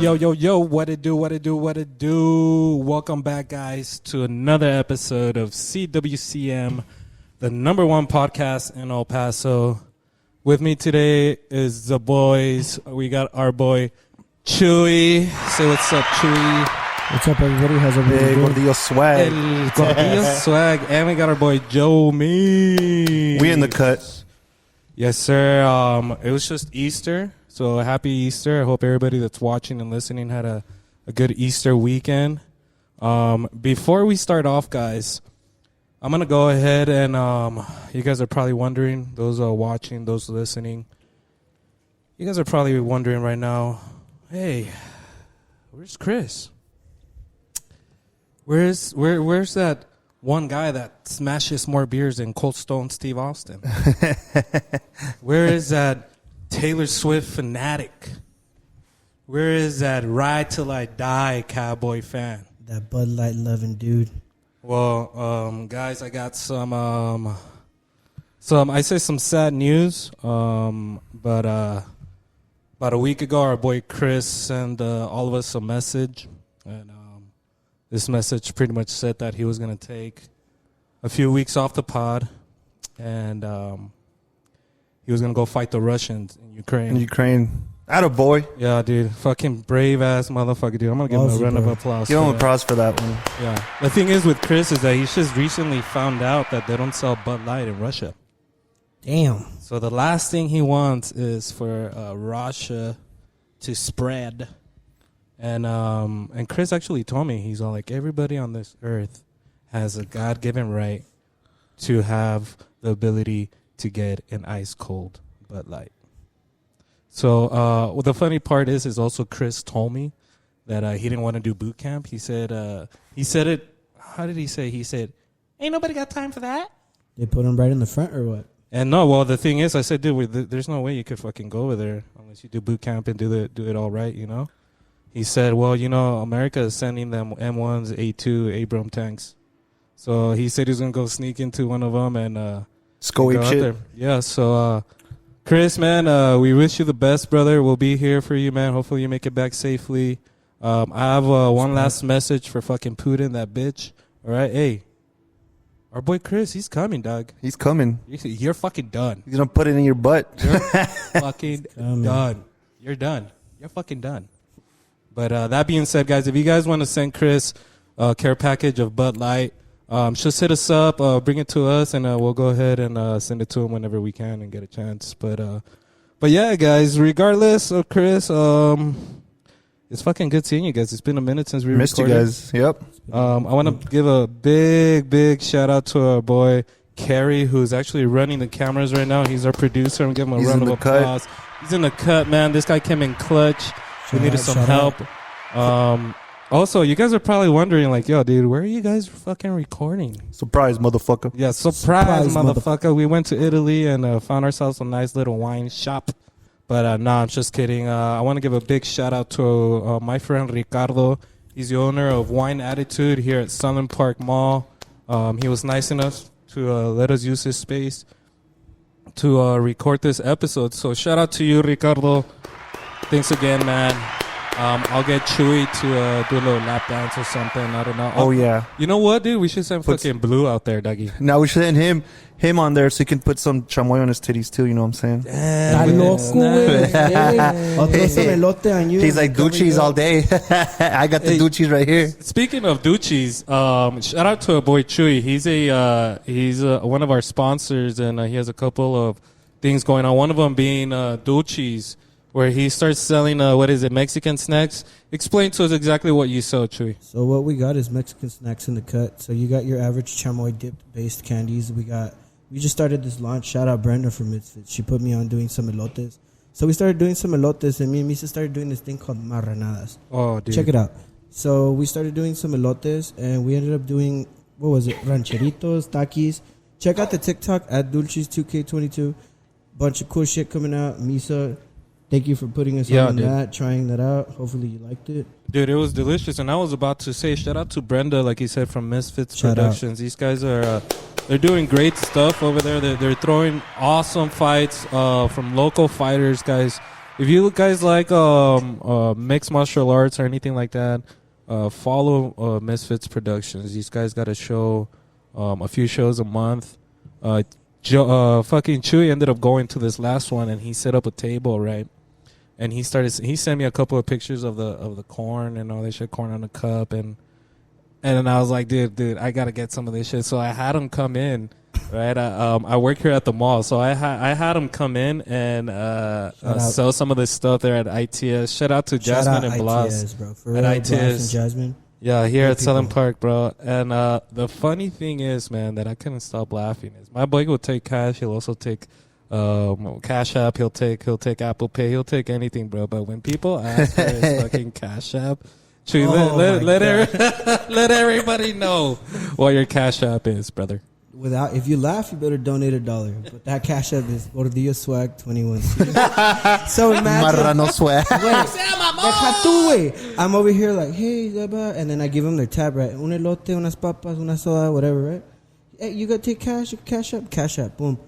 Yo, what it do? Welcome back, guys, to another episode of CWCM, the number one podcast in El Paso. With me today is the boys. We got our boy, Chuy. Say what's up, Chuy. What's up, everybody? How's everybody doing? Gordillo swag. El Gordillo swag. And we got our boy, Joe Me. We in the cut. Yes, sir. It was just Easter. So happy Easter. I hope everybody that's watching and listening had a good Easter weekend. Before we start off, guys, I'm going to go ahead and you guys are probably wondering, those watching, those listening, you guys are probably wondering right now, hey, where's Chris? Where's that one guy that smashes more beers than Cold Stone Steve Austin? Where is that Taylor Swift fanatic? Where is that Ride Till I Die cowboy fan? That Bud Light loving dude. Well, guys, I got some sad news. But about a week ago, our boy Chris sent all of us a message, and this message pretty much said that he was gonna take a few weeks off the pod, and he was going to go fight the Russians in Ukraine. Attaboy. Yeah, dude. Fucking brave-ass motherfucker, dude. I'm going to give him a round of applause. Give him applause for that one. Yeah. The thing is with Chris is that he's just recently found out that they don't sell Bud Light in Russia. Damn. So the last thing he wants is for Russia to spread. And Chris actually told me, he's all like, everybody on this earth has a God-given right to have the ability to get an ice cold Bud Light. So the funny part is also Chris told me that he didn't want to do boot camp. He said it. How did he say? He said, "Ain't nobody got time for that." They put him right in the front or what? And no, well, the thing is, I said, dude, there's no way you could fucking go over there unless you do boot camp and do it all right, you know. He said, well, you know, America is sending them M1s, A2 Abrams tanks. So he said he's gonna go sneak into one of them and Go ape shit. Yeah, so Chris, man, we wish you the best, brother. We'll be here for you, man. Hopefully you make it back safely. I have one last message for fucking Putin, that bitch. All right, hey, our boy Chris, he's coming, dog. He's coming. You're fucking done. He's going to put it in your butt. You're fucking done. You're done. You're fucking done. But that being said, guys, if you guys want to send Chris a care package of Bud Light, just hit us up, bring it to us, and we'll go ahead and send it to him whenever we can and get a chance. But yeah, guys, regardless of Chris, it's fucking good seeing you guys. It's been a minute since we missed recorded. you guys. Yep. I want to give a big shout out to our boy Carri, who's actually running the cameras right now. He's our producer. I'm giving him a round of applause. He's in the cut, man. This guy came in clutch. We needed some help. Also, you guys are probably wondering, like, yo, dude, where are you guys fucking recording? Surprise, motherfucker. Yeah, surprise, motherfucker. We went to Italy and found ourselves a nice little wine shop. But, no, I'm just kidding. I want to give a big shout-out to my friend Ricardo. He's the owner of Wine Attitude here at Southern Park Mall. He was nice enough to let us use his space to record this episode. So, shout-out to you, Ricardo. Thanks again, man. I'll get Chuy to do a little lap dance or something. I don't know. Oh, yeah. You know what, dude? We should send fucking Blue out there, Dougie. Now we should send him on there so he can put some chamoy on his titties too, you know what I'm saying? He's like, Doochies all day. I got the Doochies right here. Speaking of Doochies, shout out to our boy Chuy. He's one of our sponsors, and he has a couple of things going on. One of them being Doochies, where he starts selling, Mexican snacks. Explain to us exactly what you sell, Chuy. So what we got is Mexican snacks in the cut. So you got your average chamoy dip-based candies. We just started this launch. Shout out Brenda from Misfits. She put me on doing some elotes. So we started doing some elotes, and me and Misa started doing this thing called marranadas. Oh, dude. Check it out. So we started doing some elotes, and we ended up doing, rancheritos, takis. Check out the TikTok at Dulces2K22. Bunch of cool shit coming out. Misa, thank you for putting us on that, trying that out. Hopefully you liked it. Dude, it was delicious. And I was about to say, shout out to Brenda, like you said, from Misfits Productions. These guys are, they're doing great stuff over there. They're throwing awesome fights from local fighters, guys. if you guys like mixed martial arts or anything like that, follow Misfits Productions. These guys got a show, a few shows a month. Fucking Chuy ended up going to this last one, and he set up a table, right? And he sent me a couple of pictures of the corn and all that shit, corn on the cup, and then I was like, dude, I gotta get some of this shit. So I had him come in, right? I work here at the mall, so I had him come in and sell some of this stuff there at ITS. Shout out to Jasmine and Blas, ITS, bro. For real, Blas and Jasmine. Yeah, here at Southern Park, bro. And the funny thing is, man, that I couldn't stop laughing is my boy will take cash. He'll also take Cash App. He'll take Apple Pay. He'll take anything, bro. But when people ask for his fucking Cash App, let everybody know what your Cash App is, brother. If you laugh, you better donate $1. But that Cash App is Gordillo Swag 21. So imagine Marrano Swag. I'm over here like, hey, Zeba, and then I give them their tab, right? Un elote, unas papas, una soda, whatever, right? Hey, you gotta take Cash App, boom.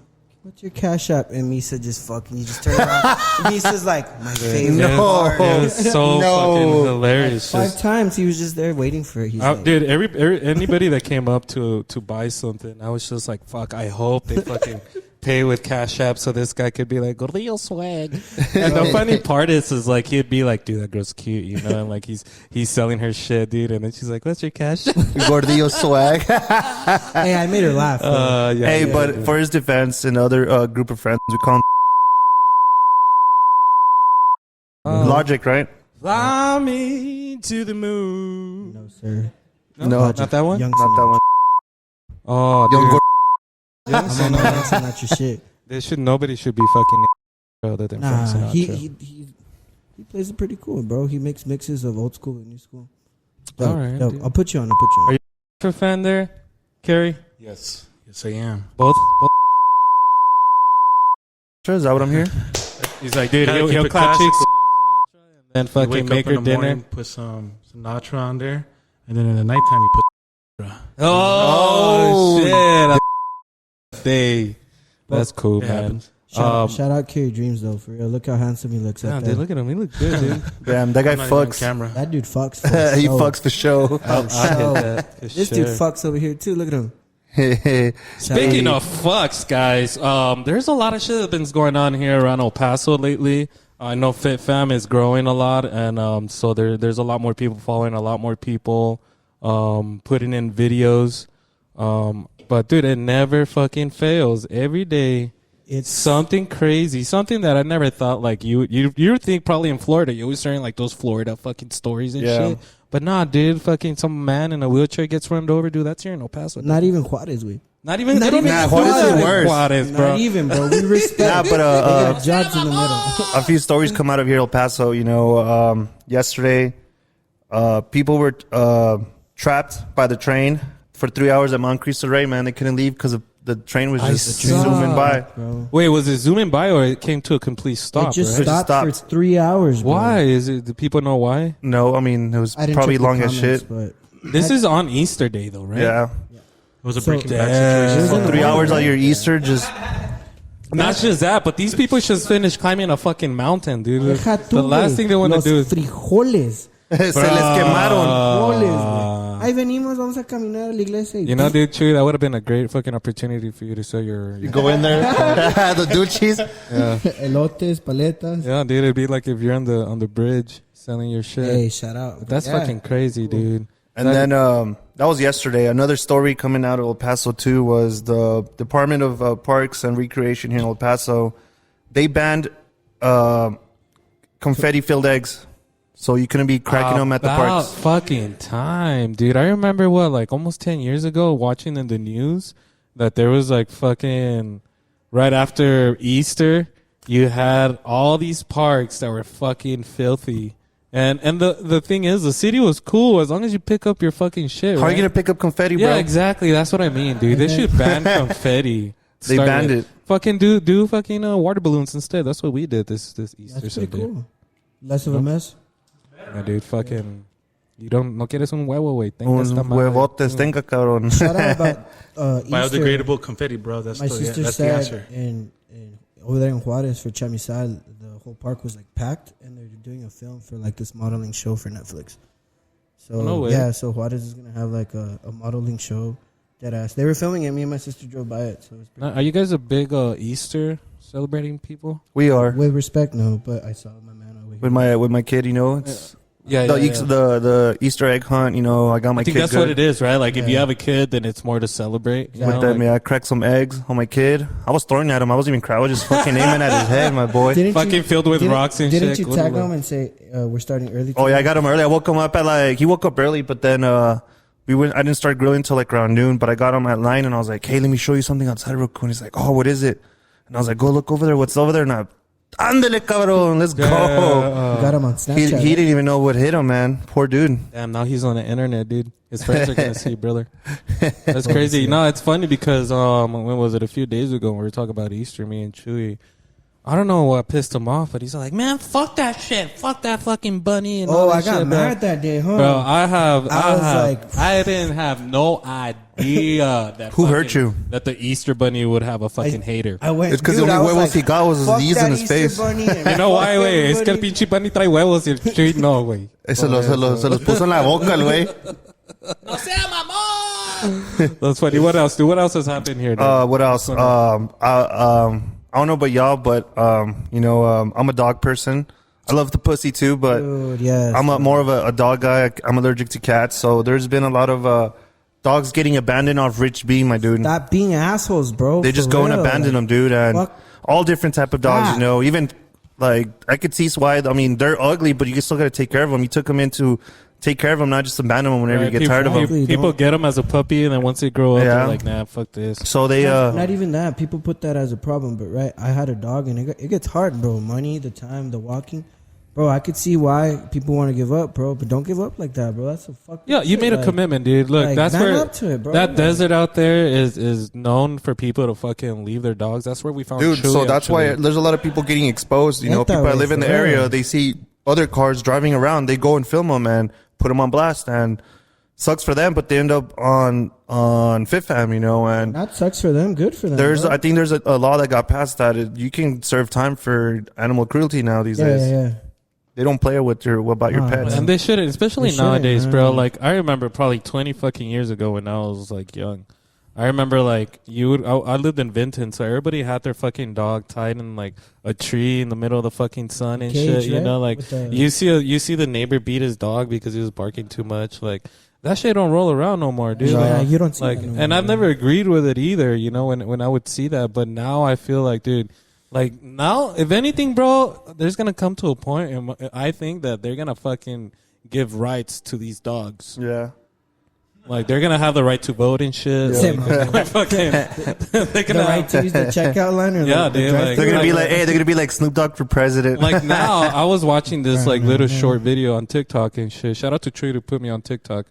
What's your Cash App? And Misa just fucking, you just turn around. Misa's like, my favorite part. It was so fucking hilarious. Like 5 times he was just there waiting for it. He's like, dude, anybody that came up to buy something, I was just like, fuck, I hope they fucking pay with Cash App so this guy could be like, Gordillo Swag. And the funny part is like, he'd be like, dude, that girl's cute, you know? And like, he's selling her shit, dude. And then she's like, what's your Cash App? Gordillo Swag. Hey, I made her laugh. But for his defense, another group of friends, we call him Logic, right? Fly me to the moon. No, sir. No, not that one? Young not that one. Oh, Young dude. I'm on not your shit. Nobody should be fucking other than Frank Sinatra. He plays it pretty cool, bro. He makes mixes of old school and new school. All right, dude. I'll put you on. Are you a fan there, Carri? Yes, I am. Both. Is that what I'm hearing? He's like, dude, Kinda he'll keep it clap classic. cheeks and then fucking Wake make up in her the dinner. morning, put some Sinatra on there, and then in the nighttime you put. Oh shit! That's cool, It man. happens. Shout out Carri Dreams though, for real. Look how handsome he looks. Yeah, dude, look at him. He looks good, dude. Damn, that guy I'm not even on fucks. camera. That dude fucks. He fucks for show. I hit that. for This sure. dude fucks over here too. Look at him. Speaking of fucks, guys, there's a lot of shit that's been going on here around El Paso lately. I know Fit Fam is growing a lot, and so there's a lot more people following, a lot more people putting in videos. But dude, it never fucking fails. Every day, it's something crazy, something that I never thought. Like you think probably in Florida, you always hearing like those Florida fucking stories and shit. But nah, dude, fucking some man in a wheelchair gets run over, dude. That's here in El Paso. Dude. Not even Juarez, we. Not even Juarez is worse. Juarez, bro. Not even, bro. We respect. But they got jobs in the middle. a few stories come out of here, El Paso. You know, yesterday, people were trapped by the train for 3 hours at Mt Cristo Rey. Man, they couldn't leave because the train was just zooming by. Bro. Wait, was it zooming by or it came to a complete stop? It just right? stopped for 3 hours. Bro. Why is it? Do people know why? No, I mean it was I didn't probably check the long as comments, shit. But This is on Easter Day, though, right? Yeah, It was a So- Breaking Bad Damn. situation. in the 3 hours morning, on your Easter, just Not just that, but these people should finish climbing a fucking mountain, dude. Deja tú, The last güey. thing they want to Los do is... frijoles. se les quemaron. Frijoles, güey. Ahí venimos, vamos a caminar a la iglesia. You know, dude, Chuy, that would have been a great fucking opportunity for you to sell your Go in there, the duchies. Elotes, paletas. yeah, dude. It'd be like if you're on the bridge selling your shit. Hey, shout out. That's Yeah. fucking crazy, dude. And then that was yesterday. Another story coming out of El Paso too was the Department of Parks and Recreation here in El Paso. They banned confetti-filled eggs, so you couldn't be cracking them at the About parks. fucking time, dude. I remember like almost 10 years ago watching in the news that there was like fucking right after Easter, you had all these parks that were fucking filthy. And the thing is, the city was cool as long as you pick up your fucking shit. How are right? you gonna pick up confetti, bro? Yeah, exactly. That's what I mean, dude. They should ban confetti. They Start banned it. Fucking do fucking water balloons instead. That's what we did this Easter That's pretty Sunday. cool. Less of a mess. Yeah, dude. Fucking. You don't. No quieres un huevo, güey. Tenga Un esta madre. huevotes, tenga cabrón. Shout out about Easter. Biodegradable confetti, bro. That's My the sister that's the said answer. in over there in Juarez for Chamizal, the whole park was like packed, and they're doing a film for like this modeling show for Netflix. So No way. yeah, so Juarez is gonna have like a modeling show. Dead ass. They were filming it. Me and my sister drove by it. So it was pretty Are you guys a big Easter celebrating people? We are with respect, no, but I saw my man over here. with my kid. You know, it's Yeah, the Easter egg hunt. You know, I got my I think kid. that's good. what it is, right? Like if you Yeah. have a kid, then it's more to celebrate. You Yeah. know? With them, Like, yeah, I cracked some eggs on my kid. I was throwing at him. I wasn't even crying. I was just fucking aiming at his head, my boy. fucking filled with rocks and didn't shit. you tag him and say we're starting early? Oh yeah, I today? got him early. I woke him up at he woke up early, but then we went. I didn't start grilling until like around noon. But I got him at 9, and I was like, "Hey, let me show you something outside real quick." And he's like, "Oh, what is it?" And I was like, "Go look over there. What's over there?" And I, "Ándale, cabrón, let's go." You got him on Snapchat. He didn't even know what hit him, man. Poor dude. Damn, now he's on the internet, dude. His friends are gonna see, brother. That's crazy. No, it's funny because when was it? A few days ago, when we were talking about Easter, me and Chuy. I don't know what pissed him off, but he's like, "Man, fuck that shit. Fuck that fucking bunny." And all Oh, that I got shit, mad bro. that day, huh? Bro, I I didn't have no idea that Who hurt you? that the Easter bunny would have a fucking hater. I went. It's 'cause dude, the only I was huevos he got was his fuck knees that in his Easter face. bunny and You know fuck why, güey? Es que el everybody. pinche bunny trae huevos y el Chuy no, güey. Se los puso en la boca, el güey. No sea mamón. That's funny. What else, dude? What else has happened here, dude? What else? I don't know about y'all, but I'm a dog person. I love the pussy too, but Dude, yes. I'm more of a dog guy. I'm allergic to cats, so there's been a lot of dogs getting abandoned off Rich B, my dude. Stop being assholes, bro. They just for go and real. abandon them, dude, and fuck all different type of dogs. that. You know, even like I could see why. I mean, they're ugly, but you still got to take care of them. You took them in to take care of them, not just abandon them whenever you get tired of them. Exactly. People Don't- get them as a puppy, and then once they grow up, Yeah. they're like, "Nah, fuck this." So they not even that. People put that as a problem, but right, I had a dog, and it gets hard, bro. Money, the time, the walking, bro. I could see why people want to give up, bro. But don't give up like that, bro. That's a fucking Yeah, you shit. made a Like, commitment, dude. Look, like, that's man where up to it, bro. that Like- desert out there is known for people to fucking leave their dogs. That's where we found dude. Chuy, So that's why actually. there's a lot of people getting exposed. You know, Ain't that people that way, live in the for area, real. they see other cars driving around, they go and film them and put them on blast, and sucks for them, but they end up on Fifth Fam, you know, and That sucks for them. Good for them. there's bro. I think there's a law that got passed that you can serve time for animal cruelty now these days. yeah. They don't play with your about your Oh, pets. man. And they shouldn't, especially They shouldn't, nowadays, man. bro. Like I remember probably 20 fucking years ago when I was like young. I remember like I lived in Vinton, so everybody had their fucking dog tied in like a tree in the middle of the fucking sun and Cage, shit. You right? know, like With the- you see the neighbor beat his dog because he was barking too much. Like that shit don't roll around no more, dude. Yeah, Like, you don't see like, that no and more, I've man. never agreed with it either. You know, when I would see that, but now I feel like, dude. Like now, if anything, bro, there's gonna come to a point, and I think that they're gonna fucking give rights to these dogs. Yeah. Like they're gonna have the right to vote and shit. Yeah. Like, fucking, they're The gonna right to use the checkout line or Yeah, the dude, drive-thru? like- They're gonna be Like- like, hey, they're gonna be like Snoop Dogg for president. like now. I was watching this like little Yeah. short video on TikTok and shit. Shout out to Trey to put me on TikTok.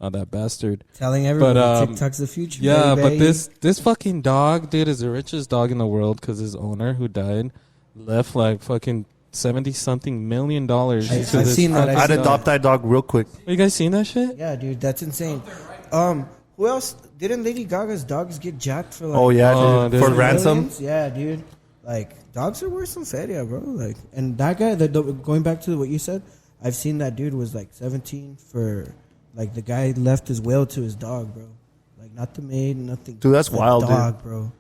That bastard. Telling everybody But, TikTok's the future. Yeah, baby. but this fucking dog, dude, is the richest dog in the world because his owner, who died, left like fucking $70-something million. I've seen that. I'd adopt that dog real quick. You guys seen that shit? Yeah, dude, that's insane. Who else? Didn't Lady Gaga's dogs get jacked for like? Oh yeah, Oh, dude. dude. For ransom. millions? Yeah, dude. Like dogs are worth some feria, bro. Like, and that guy, going back to what you said, I've seen that dude was like 17 for, like the guy left his will to his dog, bro. Like not the maid, nothing. Dude, that's the wild, dude. dog, bro.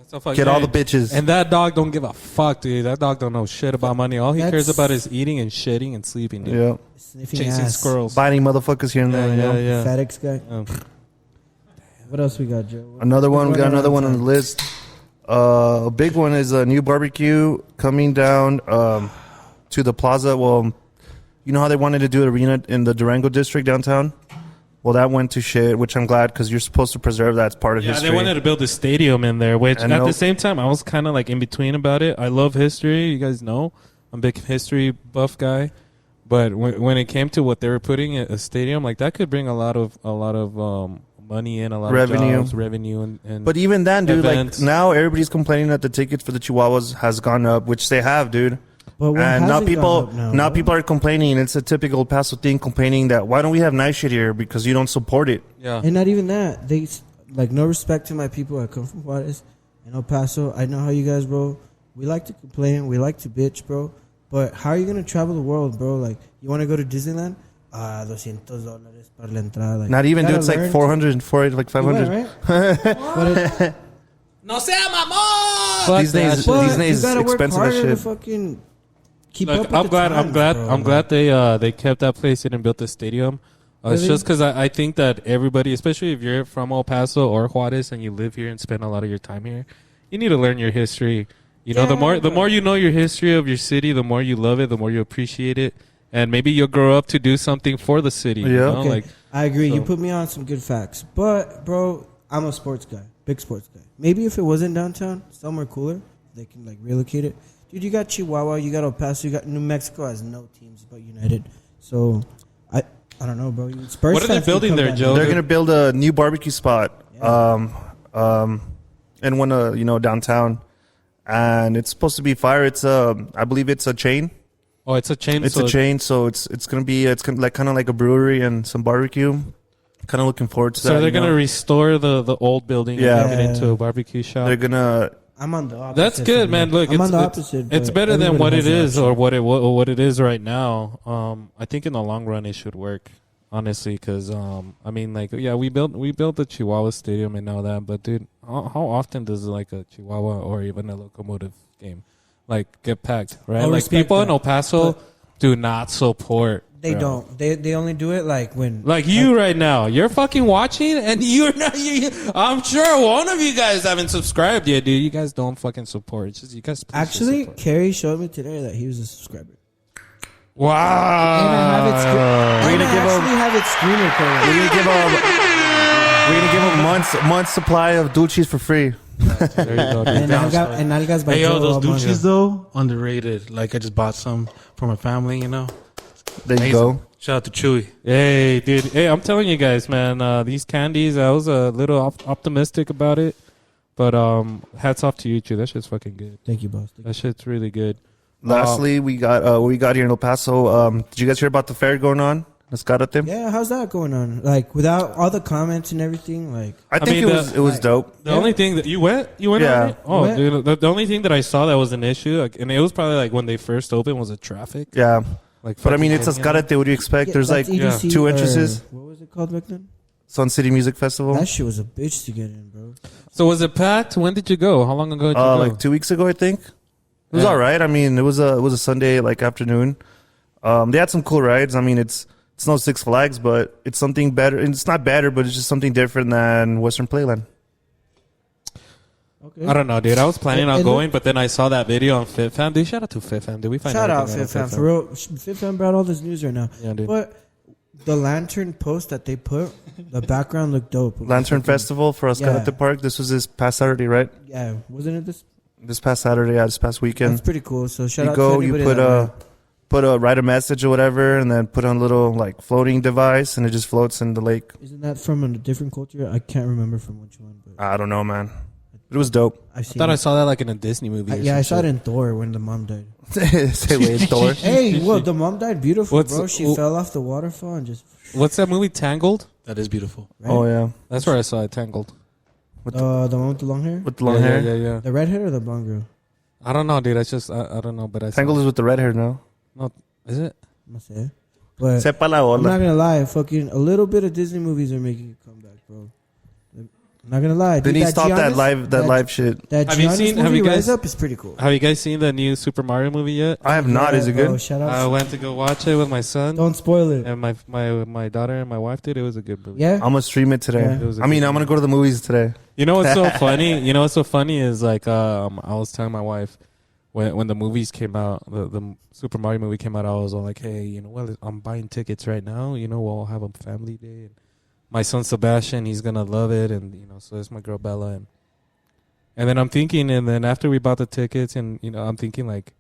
So fucking- Get all the bitches. And that dog don't give a fuck, dude. That dog don't know shit about money. All he That's- cares about is eating and shitting and sleeping, dude. Yeah. Sniffing Chasing ass. squirrels. Biting motherfuckers here and there. You know? Yeah. FedEx guy. Um, What else we got, Joe? Another one. We got Running another out one of on the time. list. A big one is a new barbecue coming down to the plaza. Well, you know how they wanted to do an arena in the Durango district downtown? Well, that went to shit, which I'm glad because you're supposed to preserve that as part of yeah, history. they wanted to build a stadium in there, which And at no- the same time, I was kind of like in between about it. I love history. You guys know I'm a big history buff guy. But when it came to what they were putting in a stadium, like that could bring a lot of money in, a lot Revenue. of jobs, revenue, and But even then, dude, events. like now everybody's complaining that the tickets for the Chihuahuas has gone up, which they have, dude. But what And now hasn't people, gone up now bro? people are complaining. It's a typical Paso thing, complaining that why don't we have nice shit here because you don't support it. yeah. And not even that. They like no respect to my people. I come from Juarez and El Paso. I know how you guys roll. we like to complain, we like to bitch, bro. But how are you gonna travel the world, bro? Like, you want to go to Disneyland? $200 para la entrada. Like, Not even, dude. It's like 400 and 400, like 500. Right? No sea mamón. These days, you gotta work expensive as harder to shit. fucking keep Look, up with I'm the glad. times, I'm bro. glad they kept that place in and built the stadium. It's Really? just because I think that everybody, especially if you're from El Paso or Juarez and you live here and spend a lot of your time here, you need to learn your history. You know, the more you know your history of your city, the more you love it, the more you appreciate it, and maybe you'll grow up to do something for the city. Yeah. You know? Okay, Like, I agree. so- You put me on some good facts. But, bro, I'm a sports guy. Big sports guy. Maybe if it wasn't downtown, somewhere cooler, they can, like, relocate it. Dude, you got Chihuahua, you got El Paso, you got New Mexico has no teams but United. So, I don't know, bro. Spurs What are they fans can building come there, down Joe? They're gonna build a new barbecue spot, Yeah. and one downtown, and it's supposed to be fire. It's I believe it's a chain. Oh, it's a chain. It's a chain, so it's gonna be like kind of like a brewery and some barbecue. Kind of looking forward to that. So they're gonna restore the old building Yeah. and make it into a barbecue shop. They're gonna. I'm on the opposite. That's good, from man. you. Look, I'm on the it's opposite. it's but better than what everybody it has is the or option. what it is right now. I think in the long run it should work, honestly, because I mean, like, yeah, we built the Chihuahua Stadium and all that, but dude, how often does like a Chihuahua or even a Locomotive game like get packed, right? I'll Like respect people in that, El Paso but- do not support. They bro. don't. They only do it like when. Like you right now, you're fucking watching, and you're not. I'm sure one of you guys haven't subscribed yet, dude. You guys don't fucking support. It's just you guys. please just Actually, support. Carrie showed me today that he was a subscriber. Wow. And I have it. We're gonna give him- have it screen recorded. We're gonna give them months supply of Dulcis for free. There you go, dude. And Nalgas by Hey, yo, Joe those Almonte. douches, though, underrated. Like, I just bought some for my family, you know? There you Amazing. go. Shout out to Chuy. Hey, dude. Hey, I'm telling you guys, man. These candies, I was a little optimistic about it, but hats off to you, too. That shit's fucking good. Thank you, boss. That shit's really good. Lastly, we got what we got here in El Paso. Did you guys hear about the fair going on? Escarate? Yeah, how's that going on? Like, without all the comments and everything, like, I think mean, it was dope. The only thing that you went Yeah. on it? Oh, Went. dude. The only thing that I saw that was an issue, like, and it was probably like when they first opened, was the traffic. Yeah, Like, but I mean, fucking it's getting in. Escarate. What do you expect? There's like that's EDC 2 or- entrances. What was it called back then? Sun City Music Festival. That shit was a bitch to get in, bro. So was it packed? When did you go? How long ago did you go? Like 2 weeks ago, I think. It was Yeah. all right. I mean, it was a Sunday like afternoon. They had some cool rides. I mean, it's no Six Flags, but it's something better. And it's not better, but it's just something different than Western Playland. Okay. I don't know, dude. I was planning on It going, but then I saw that video on FitFam. Dude, shout out to FitFam. Did we find Shout out everything FitFam. For real, FitFam brought all this news right now. Yeah, dude. But the lantern post that they put, the background looked dope. Lantern Festival for Escarate Yeah. Park. This was this past Saturday, right? Yeah, wasn't it this? This past Saturday, yeah, this past weekend. That's pretty cool. So shout You out go, to you anybody write a message or whatever, and then put on a little like floating device, and it just floats in the lake. Isn't that from a different culture? I can't remember from which one, but I don't know, man. It was dope. I've I seen thought I it. saw that like in a Disney movie. Yeah, I saw it in Thor when the mom died. Say wait, Thor. Hey, well, the mom died beautiful, What's- bro. She wh- fell off the waterfall and just. What's that movie? Tangled? That is beautiful. Right? Oh yeah, That's where I saw it. Tangled. The one with the long hair, with the long yeah, hair. Yeah, yeah. the redhead or the blonde girl? I don't know, dude. I just I don't know, but I saw Tangled is with the red hair now. No, is it? No sé. But Sepa la I'm not ola. gonna lie, fucking a little bit of Disney movies are making a comeback, bro. I'm not gonna lie. Then dude, he stopped that Giannis- live shit. That Have you Giannis seen- have movie, you guys- Rise Up, is pretty cool. Have you guys seen the new Super Mario movie yet? I have not. Is it Bro, good? shout I out. went to go watch it with my son Don't spoil it. and my daughter and my wife. Dude, it was a good movie. Yeah. I'm gonna stream it today. Yeah. It was a I mean, good I'm gonna go to the movies today. You know what's so funny? You know what's so funny is like I was telling my wife when the movies came out, the Super Mario movie came out. I was all like, hey, you know what? I'm buying tickets right now. You know, we'll have a family day. And my son Sebastian, he's gonna love it, and you know, so is my girl Bella. And then I'm thinking, and then after we bought the tickets, and you know, I'm thinking like,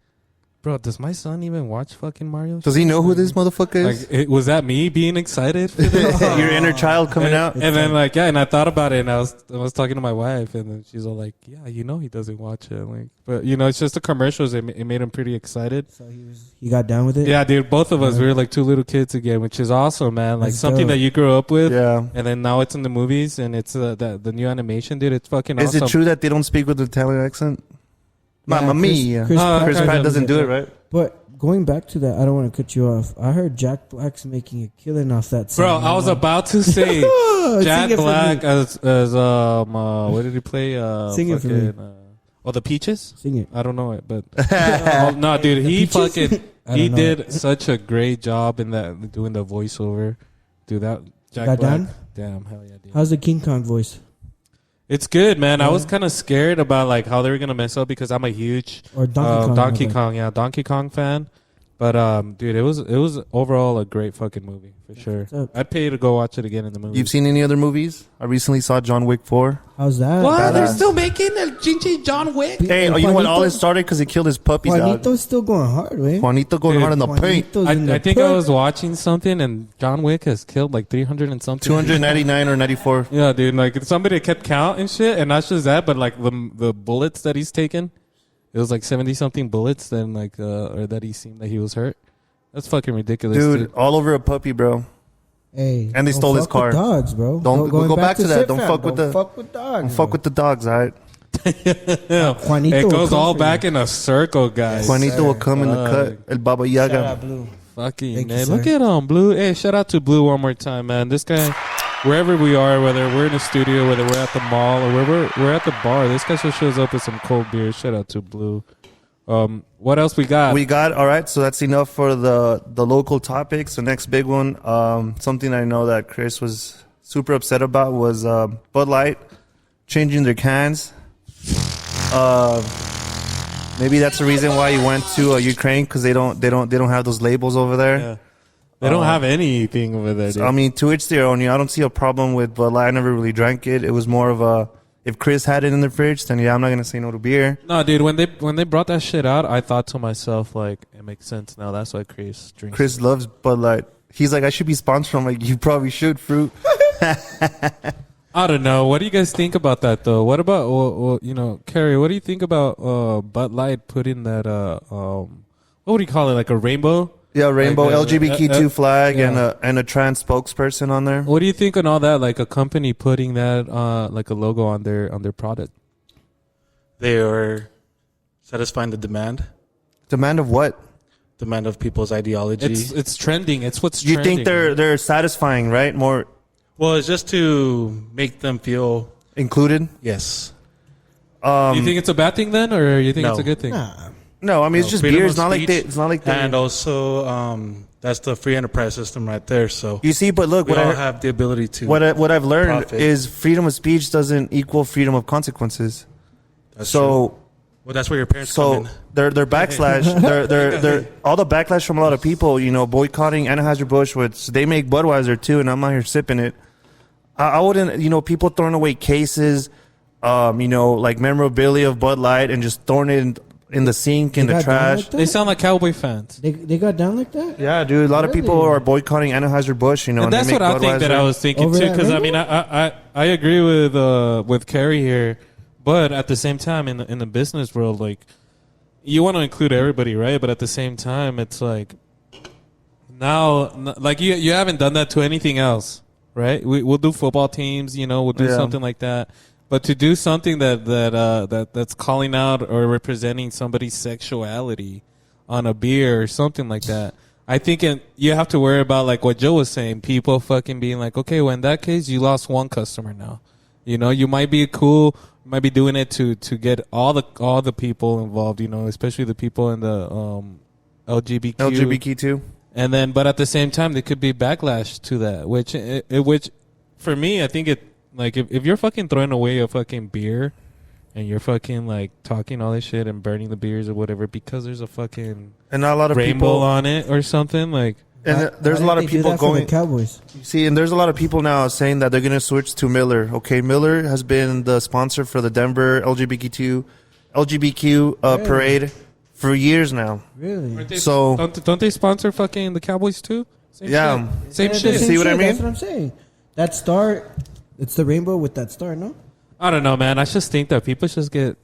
bro, does my son even watch fucking Mario? Does he know who this motherfucker is? Like, was that me being excited for this? Your inner child coming out. And then like, yeah, and I thought about it, and I was talking to my wife, and then she's all like, yeah, you know, he doesn't watch it, like, but you know, it's just the commercials. It made him pretty excited. So he got down with it. Yeah, dude, both of us we were like two little kids again, which is awesome, man. Like That's something dope. that you grew up with, Yeah. and then now it's in the movies, and it's the new animation, dude. It's fucking Is awesome. it true that they don't speak with the Italian accent? Mamma Mia. Chris Chris Pratt Pratt doesn't do it, right? But going back to that, I don't want to cut you off. I heard Jack Black's making a killing off that song. Bro, I was about to say Jack Sing it for Black me. as what did he play? Sing it for me. The Peaches? Sing it. I don't know it, but no, dude, he fucking he did such a great job in that doing the voiceover. Dude, that Jack Got Black. done? Damn, hell yeah, dude. How's the King Kong voice? It's good, man. Yeah. I was kind of scared about like how they were gonna mess up because I'm a huge Or Donkey Kong? Donkey Kong fan. But dude, it was overall a great fucking movie for sure. what's up. I'd pay to go watch it again in the movie. You've seen any other movies? I recently saw John Wick 4. How's that? What? They're Badass. still making a Gingy John Wick? Hey, And you know what? All Juanito- it started because he killed his puppies. Juanito's still going hard, way. Juanito going Dude, hard in the paint. Juanito's in the I think I pit. was watching something and John Wick has killed like 300 and something. 299 or 94. Yeah, dude. Like somebody kept count and shit, and not just that, but like the bullets that he's taken, it was like 70 something bullets. Then like or that he seemed that he was hurt. That's fucking ridiculous, Dude, all over a puppy, bro. Hey, And they don't stole his fuck with car. Dogs, bro. Don't go back to that. Sit Don't fam. fuck with Don't the- fuck with dogs. Don't fuck with the dogs, all right? Yeah. Juanito It will goes come all for back you. in a circle, guys. Juanito will come in the Fuck. cut. El Baba Shout Yaga. out, Blue. Fucking Thank you, man. sir. Look at him, Blue. Hey, shout out to Blue one more time, man. This guy, wherever we are, whether we're in the studio, whether we're at the mall, or we're at the bar, this guy just shows up with some cold beer. Shout out to Blue. What else we got? We got, all right, so that's enough for the local topics. The next big one, something I know that Chris was super upset about was Bud Light changing their cans. Maybe that's the reason why you went to Ukraine, because they don't have those labels over there. Yeah. They don't have anything over there, dude. I mean, to each their own. I don't see a problem with Bud Light. I never really drank it. It was more of a, if Chris had it in the fridge, then yeah, I'm not gonna say no to beer. No, dude. When they brought that shit out, I thought to myself like, it makes sense now. That's why Chris drinks. Chris loves Bud Light. He's like, I should be sponsored. I'm like, you probably should, fruit. I don't know. What do you guys think about that, though? What about, Carrie? What do you think about Bud Light putting that? What would you call it? Like a rainbow? Yeah, rainbow Like LGBTQ flag yeah. and a trans spokesperson on there. What do you think on all that? Like a company putting that like a logo on their product? They are satisfying the demand Demand of what? of people's ideology. It's trending. It's what's You trending. think they're satisfying, right? More Well, it's just to make them feel included? yes. you think it's a bad thing then, or you think No. it's a good thing? Nah. No, I mean it's just Freedom beer. of It's not like speech. they. It's not like they. And also, that's the free enterprise system right there. So You see, but look, we what all I have the ability to. what I've learned profit. is freedom of speech doesn't equal freedom of consequences. That's So. true. Well, that's where your parents come So in. their backslash, they're all the backlash from a lot of people, boycotting Anheuser-Busch, which they make Budweiser too, and I'm out here sipping it. I wouldn't, people throwing away cases, like memorabilia of Bud Light and just throwing it in the sink, in They the got down trash. like that? They sound like cowboy fans. They got down like that? Yeah, dude, a lot of people Really? are boycotting Anheuser-Busch, And they that's make what I think that I Budweiser. was thinking Over too. that Because I rainbow? mean, I agree with Carrie here, but at the same time, in the business world, like you want to include everybody, right? But at the same time, it's like now, like you haven't done that to anything else, right? We'll do football teams, we'll do Yeah. something like that. But to do something that's calling out or representing somebody's sexuality on a beer or something like that, I think you have to worry about like what Joe was saying. People fucking being like, okay, well in that case you lost one customer now. You might be might be doing it to get all the people involved. Especially the people in the LGBTQ. And then, but at the same time, there could be backlash to that, which for me, I think like if you're fucking throwing away a fucking beer and you're fucking like talking all this shit and burning the beers or whatever because there's a fucking And not a lot of rainbow people on it or something like. And there's a Why lot didn't of they do people that for the going. Cowboys. See, and there's a lot of people now saying that they're going to switch to Miller. Okay, Miller has been the sponsor for the Denver LGBTQ parade for years now. Really? So Don't they sponsor fucking the Cowboys too? Same yeah, shit. Same Yeah, shit. the See what I mean? That's what I'm saying. That star, it's the rainbow with that star, no? I don't know, man. I just think that people just get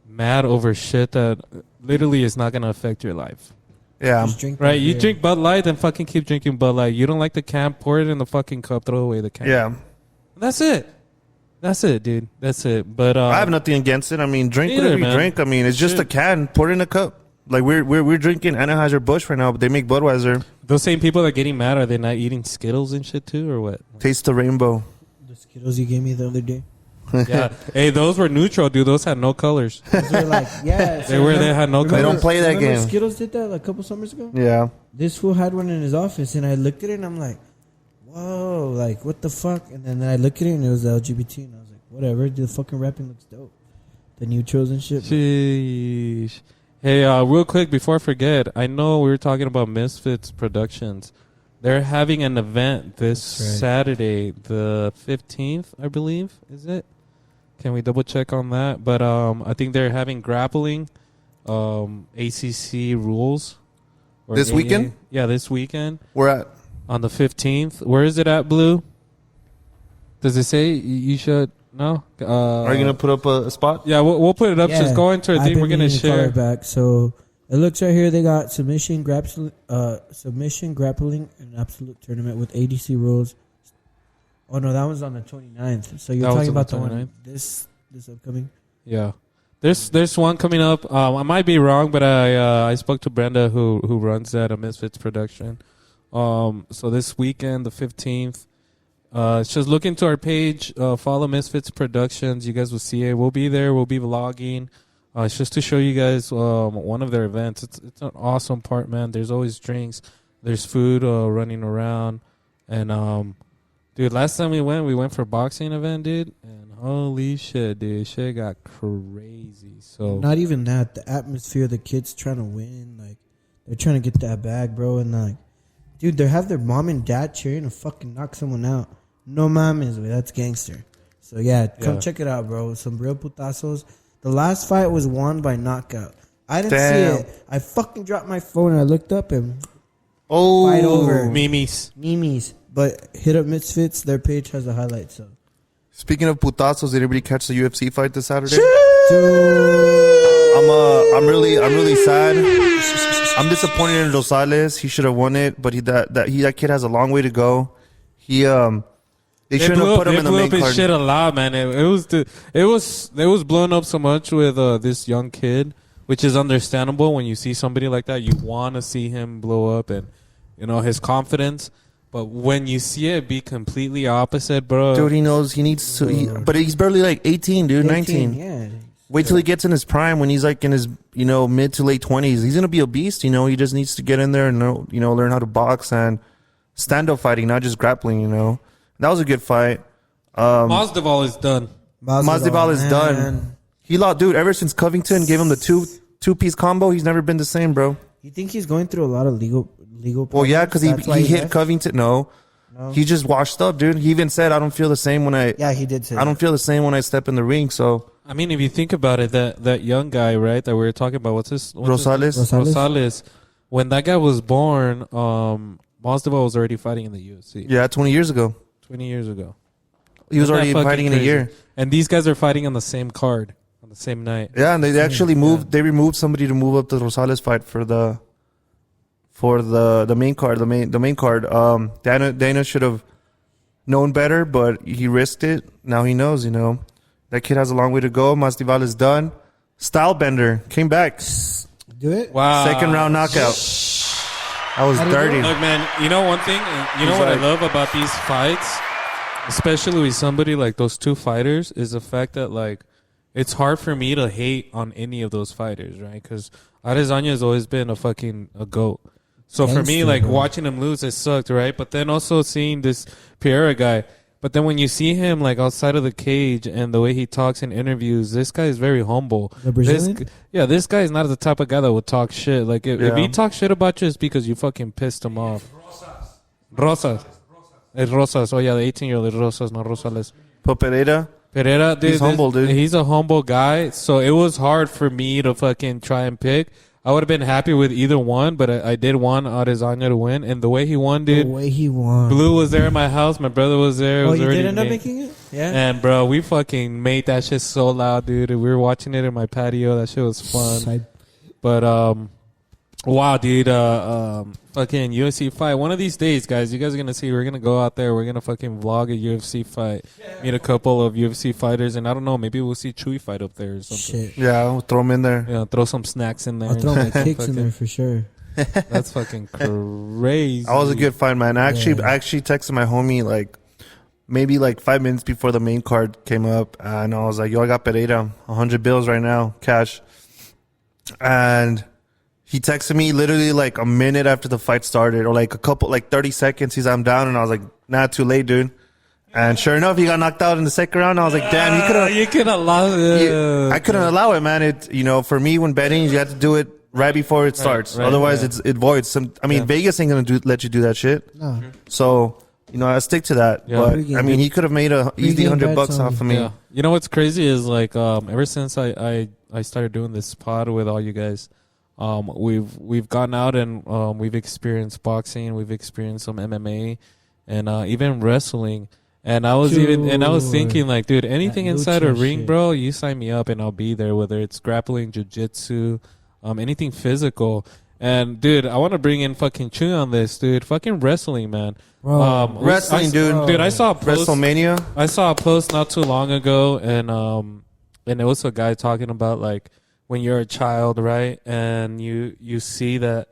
mad over shit that literally is not going to affect your life. yeah. Just drink Right? that You beer. drink Bud Light, then fucking keep drinking Bud Light. You don't like the can, pour it in the fucking cup, throw away the can. Yeah. That's it. That's it, dude. That's it. But I have nothing against it. I mean, drink Neither, whatever you man. drink. I mean, it's just Shit. a can. Pour it in a cup. Like we're drinking Anheuser-Busch right now, but they make Budweiser. those same people that are getting mad, are they not eating Skittles and shit too, or what? Taste the rainbow. The Skittles you gave me the other day. Yeah. Hey, those were neutral, dude. Those had no colors. Those were like, yeah. They had no They colors. don't play that remember game. Skittles did that like a couple summers ago. Yeah. This fool had one in his office, and I looked at it, and I'm like, whoa, like, what the fuck? And then I look at it, and it was LGBT, and I was like, whatever, the fucking wrapping looks dope. The neutrals and shit. Sheesh. Hey, real quick before I forget, I know we were talking about Misfits Productions. They're having an event this That's right. Saturday, the 15th, I believe. Is it? Can we double check on that? But I think they're having grappling, ACC rules. Or This AA. weekend? Yeah, this weekend We're at. on the 15th. Where is it at, Blue? Does it say you should? No? Are you gonna put up a spot? Yeah, we'll put it up. Just go into our I've thing. been We're going to meaning call share. it back. So it looks right here. They got submission, grappling, and absolute tournament with ADC rules. Oh no, that one's on the 29th. So you're That was talking on the about the one 29th? this upcoming. Yeah, there's one coming up. I might be wrong, but I spoke to Brenda who runs that Misfits production. So this weekend, the 15th, just look into our page, follow Misfits Productions. You guys will see it. We'll be there. We'll be vlogging. It's just to show you guys one of their events. It's an awesome part, man. There's always drinks. There's food running around, and dude, last time we went for a boxing event, dude, and holy shit, dude, shit got crazy. So Not even that. The atmosphere, the kids trying to win, like they're trying to get that bag, bro, and like, dude, they have their mom and dad cheering to fucking knock someone out. No mames, güey, that's gangster. So yeah, come check it out, bro. Some real putazos. The last fight was won by knockout. I didn't see it. I fucking dropped my phone and I looked up and fight over. Mimis. But hit up Misfits. Their page has a highlight. So Speaking of putazos, did anybody catch the UFC fight this Saturday? dude, I'm really sad. I'm disappointed in Rosales. He should have won it, but that kid has a long way to go. They shouldn't have put him in the main his card. shit a lot, man. It was blown up so much with this young kid, which is understandable. When you see somebody like that, you want to see him blow up and his confidence. But when you see it be completely opposite, bro. Dude, he knows he needs to. But he's barely like 18, dude. 19. Yeah. Wait till he gets in his prime when he's like in his mid to late 20s. He's gonna be a beast. He just needs to get in there and learn how to box and stand up fighting, not just grappling. That was a good fight. Masvidal is done. Masvidal is done. He lost, dude. Ever since Covington gave him the two-piece combo, he's never been the same, bro. You think he's going through a lot of legal problems? Well, yeah, because That's why he hit left? Covington. No, he just washed up, dude. He even said, "I don't feel the same when I." Yeah, he did say I don't feel the same when I step in the ring. So I mean, if you think about it, that young guy, right, that we were talking about, what's his Rosales. Rosales. When that guy was born, Masvidal was already fighting in the UFC. Yeah, 20 years ago. 20 years ago. He was Isn't already that fucking fighting in a crazy? year. And these guys are fighting on the same card, on the same night. Yeah, and they actually moved. They removed somebody to move up the Rosales fight for the main card. The main card. Dana should have known better, but he risked it. Now he knows. That kid has a long way to go. Masvidal is done. Stylebender came back. Do it. Wow. Second round knockout. That was dirty. Look, man, one thing, what I love about these fights, especially with somebody like those two fighters, is the fact that, like, it's hard for me to hate on any of those fighters, right? Because Adesanya has always been a GOAT. So for me, like, watching him lose, it sucked, right? But then also seeing this Pereira guy. But then when you see him, like, outside of the cage and the way he talks in interviews, this guy is very humble. The Brazilian? This guy is not the type of guy that would talk shit. Like, if he talks shit about you, it's because you fucking pissed him off. Rosas. It's Rosas. Oh, yeah, the 18-year-old is Rosas, not Rosales. But Pereira, dude. He's humble, dude. He's a humble guy. So it was hard for me to fucking try and pick. I would have been happy with either one, but I did want Adesanya to win. And the way he won, dude. The way he won. Blue was there at my house. My brother was there. Oh, you did end up making it? Yeah. And, bro, we fucking made that shit so loud, dude. We were watching it in my patio. That shit was fun. But, Wow, dude. Fucking UFC fight. One of these days, guys, you guys are going to see. We're going to go out there. We're going to fucking vlog a UFC fight. Meet a couple of UFC fighters. And I don't know, maybe we'll see Chuy fight up there or something. Shit. Yeah, we'll throw him in there. Yeah, throw some snacks in there. I'll throw my kicks in there for sure. That's fucking crazy. That was a good fight, man. I actually texted my homie like maybe like 5 minutes before the main card came up, and I was like, "Yo, I got Pereira, 100 bills right now, cash." And he texted me literally like a minute after the fight started, or like 30 seconds. He's, "I'm down," and I was like, "Nah, too late, dude." And sure enough, he got knocked out in the second round. I was like, "Damn, you could allow it." I couldn't allow it, man. It, for me, when betting, you have to do it right before it starts. Otherwise, it voids some. I mean, Vegas ain't gonna let you do that shit. No. So, I stick to that. Yeah. But I mean, he could have made a easy $100 off of me. Yeah. You know what's crazy is like ever since I started doing this pod with all you guys, we've gone out and we've experienced boxing, we've experienced some MMA, and even wrestling. And I was thinking like, dude, anything inside a ring, bro, you sign me up and I'll be there. Whether it's grappling, jiu-jitsu, anything physical. And dude, I want to bring in fucking Chuy on this, dude. Fucking wrestling, man. Bro, Wrestling, dude. Dude, I saw a post, Wrestlemania. I saw a post not too long ago, and it was a guy talking about like when you're a child, right? And you see that,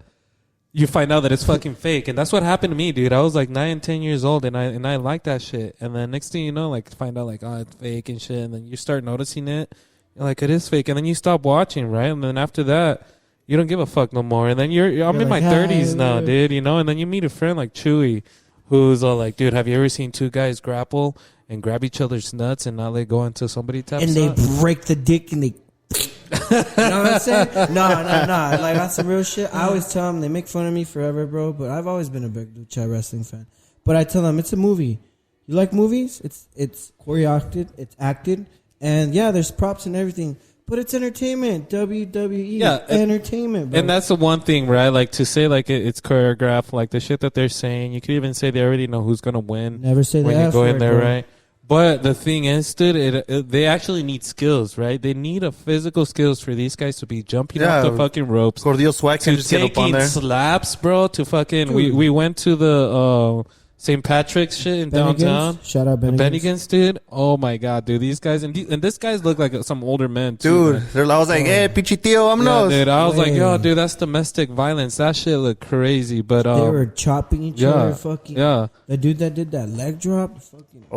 you find out that it's fucking fake, and that's what happened to me, dude. I was like 9, 10 years old, and I liked that shit. And then next thing you know, like find out like, oh, it's fake and shit, and then you start noticing it. You're like, it is fake, and then you stop watching, right? And then after that, you don't give a fuck no more. And then I'm in my 30s now, dude. And then you meet a friend like Chuy, who's all like, dude, have you ever seen two guys grapple and grab each other's nuts, and now they go into somebody taps and they break the dick and they. You know what I'm saying? No. Like, that's some real shit. I always tell them, they make fun of me forever, bro. But I've always been a big lucha wrestling fan. But I tell them, it's a movie. You like movies? It's choreographed, it's acted, and yeah, there's props and everything. But it's entertainment. WWE. Yeah, entertainment, bro. And that's the one thing, right? Like, to say, like, it's choreographed, like, the shit that they're saying, you could even say they already know who's going to win. Never say that when you go in there, bro. right? But the thing is, dude, they actually need skills, right? They need a physical skills for these guys to be jumping off the fucking ropes. Gordillo swag can just get up on taking there. slaps, bro, to fucking... We went to the... St. Patrick's shit in downtown. Shout out Bennigan's, dude. Oh my god, dude. These guys and this guys look like some older men too. Dude, I was like, hey, pichi tío, vámonos. Yeah, dude. I was like, yo, dude, that's domestic violence. That shit looked crazy. But they were chopping each other. Fucking the dude that did that leg drop. Fucking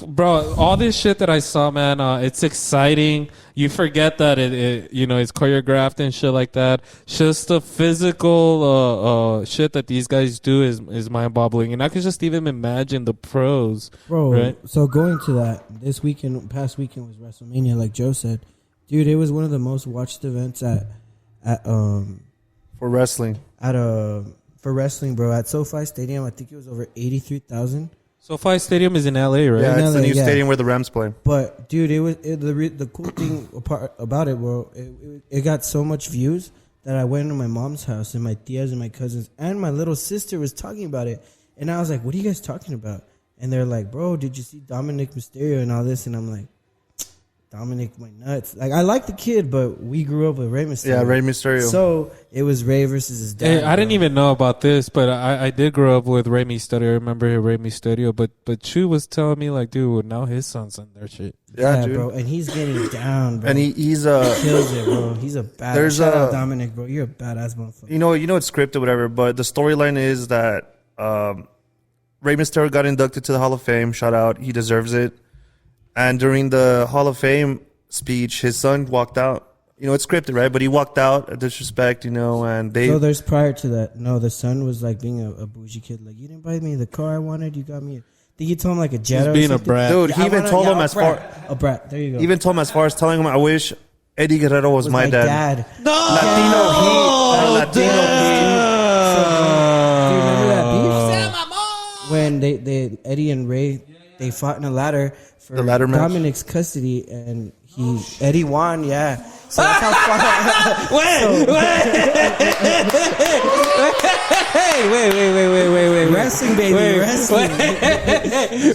bro, all this shit that I saw, man. It's exciting. You forget that it's choreographed and shit like that. Just the physical shit that these guys do is mind-boggling, and I could just even imagine the pros, bro. Right? So going to that past weekend was WrestleMania, like Joe said, dude. It was one of the most watched events for wrestling. For wrestling, bro. At SoFi Stadium, I think it was over 83,000. SoFi Stadium is in LA, right? Yeah, it's the new stadium where the Rams play. But dude, the cool thing about it, bro. It got so much views that I went to my mom's house and my tias and my cousins and my little sister was talking about it, and I was like, "What are you guys talking about?" And they're like, "Bro, did you see Dominic Mysterio and all this?" And I'm like, Dominic, my nuts. Like, I like the kid, but we grew up with Rey Mysterio. Yeah, Rey Mysterio. So it was Rey versus his dad. Hey, I didn't even know about this, but I did grow up with Rey Mysterio. I remember Rey Mysterio, but Chu was telling me, like, dude, now his son's on their shit. Yeah, dude. Bro, and he's getting down, bro. And he kills it, bro. He's a badass. Shout out Dominic, bro. You're a badass motherfucker. You know it's scripted, whatever, but the storyline is that Rey Mysterio got inducted to the Hall of Fame. Shout out, he deserves it. And during the Hall of Fame speech, his son walked out. It's scripted, right? But he walked out, disrespect, and they... So there's prior to that. No, the son was like being a bougie kid. Like, you didn't buy me the car I wanted. You got me... I think you told him like a Jetta. He's being a brat. Dude, he even told him as far... A brat. There you go. Even told him as far as telling him, I wish Eddie Guerrero was my dad. No! Latino heat. Do you remember that beef? When they Eddie and Ray, they fought in a ladder for the ladder match. Dominic's custody, and Eddie won, yeah. So that's how far. Wait. Wrestling, baby, wrestling.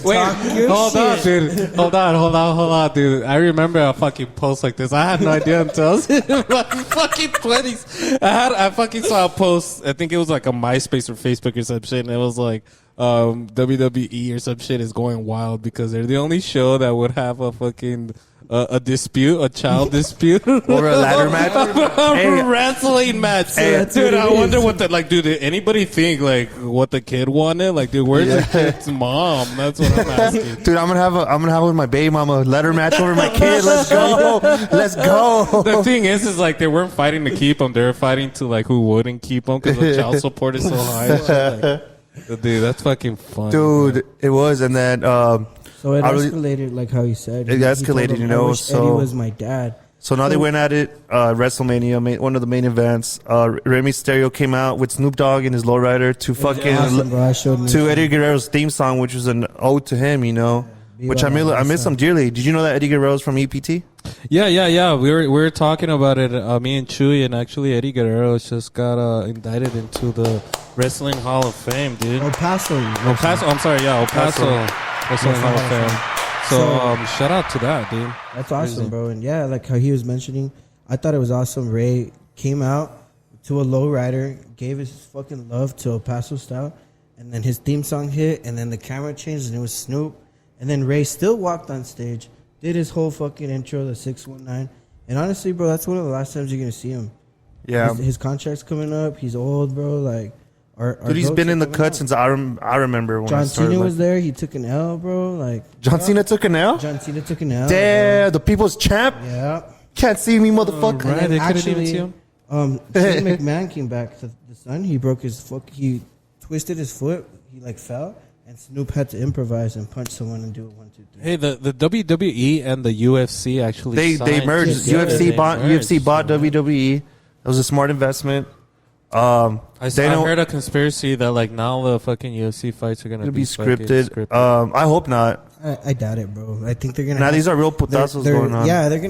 Talk your Hold on, shit. dude. Hold on, dude. I remember a fucking post like this. I had no idea until I was in my fucking 20s. I fucking saw a post. I think it was like a MySpace or Facebook or some shit, and it was like WWE or some shit is going wild because they're the only show that would have a fucking a dispute, a child dispute Over a ladder match? a wrestling match. Hey, Dude, I wonder what the dude, did anybody think like what the kid wanted? Like, dude, where's the kid's mom? That's what I'm asking. Dude, I'm gonna have with my baby mama ladder match over my kid. Let's go. Let's go. The thing is like they weren't fighting to keep him. They were fighting to like who wouldn't keep him because the child support is so high. And shit. Like, dude, that's fucking fun. Dude, man. it was. And then So it escalated like how he said. It escalated, you know, I wish so- Eddie was my dad. So now they went at it. Wrestlemania, one of the main events. Rey Mysterio came out with Snoop Dogg and his lowrider to fucking Awesome, bro. I showed him to this. Eddie Guerrero's theme song, which was an ode to him. You know, which I miss him dearly. Did you know that Eddie Guerrero's from EPT? Yeah. We were talking about it. Me and Chuy, and actually Eddie Guerrero just got indicted into the Wrestling Hall of Fame, dude. El Paso. El Paso. I'm sorry. Yeah, El Paso Wrestling Hall of Fame. So shout out to that, dude. That's awesome, bro. And yeah, like how he was mentioning, I thought it was awesome. Ray came out to a lowrider, gave his fucking love to El Paso style, and then his theme song hit, and then the camera changed, and it was Snoop. And then Ray still walked on stage, did his whole fucking intro, the 619. And honestly, bro, that's one of the last times you're going to see him. Yeah. His contract's coming up. He's old, bro. Like, Dude, he's been in the cut since I remember when John I started. Cena was there. He took an L, bro. Like John Cena took an L? John Cena took an L. Damn, the people's champ. Yeah. Can't see me, motherfucker. Right, they couldn't even see him. Shane McMahon came back to the sun. He broke his foot. He twisted his foot. He like fell, and Snoop had to improvise and punch someone and do it 1, 2, 3. Hey, the WWE and the UFC actually They merged. Yeah, UFC merged. bought WWE. It was a smart investment. I heard a conspiracy that like now the fucking UFC fights are gonna be fucking scripted. I hope not. I doubt it, bro. I think they're gonna. Now these are real putazos going on. Yeah, they're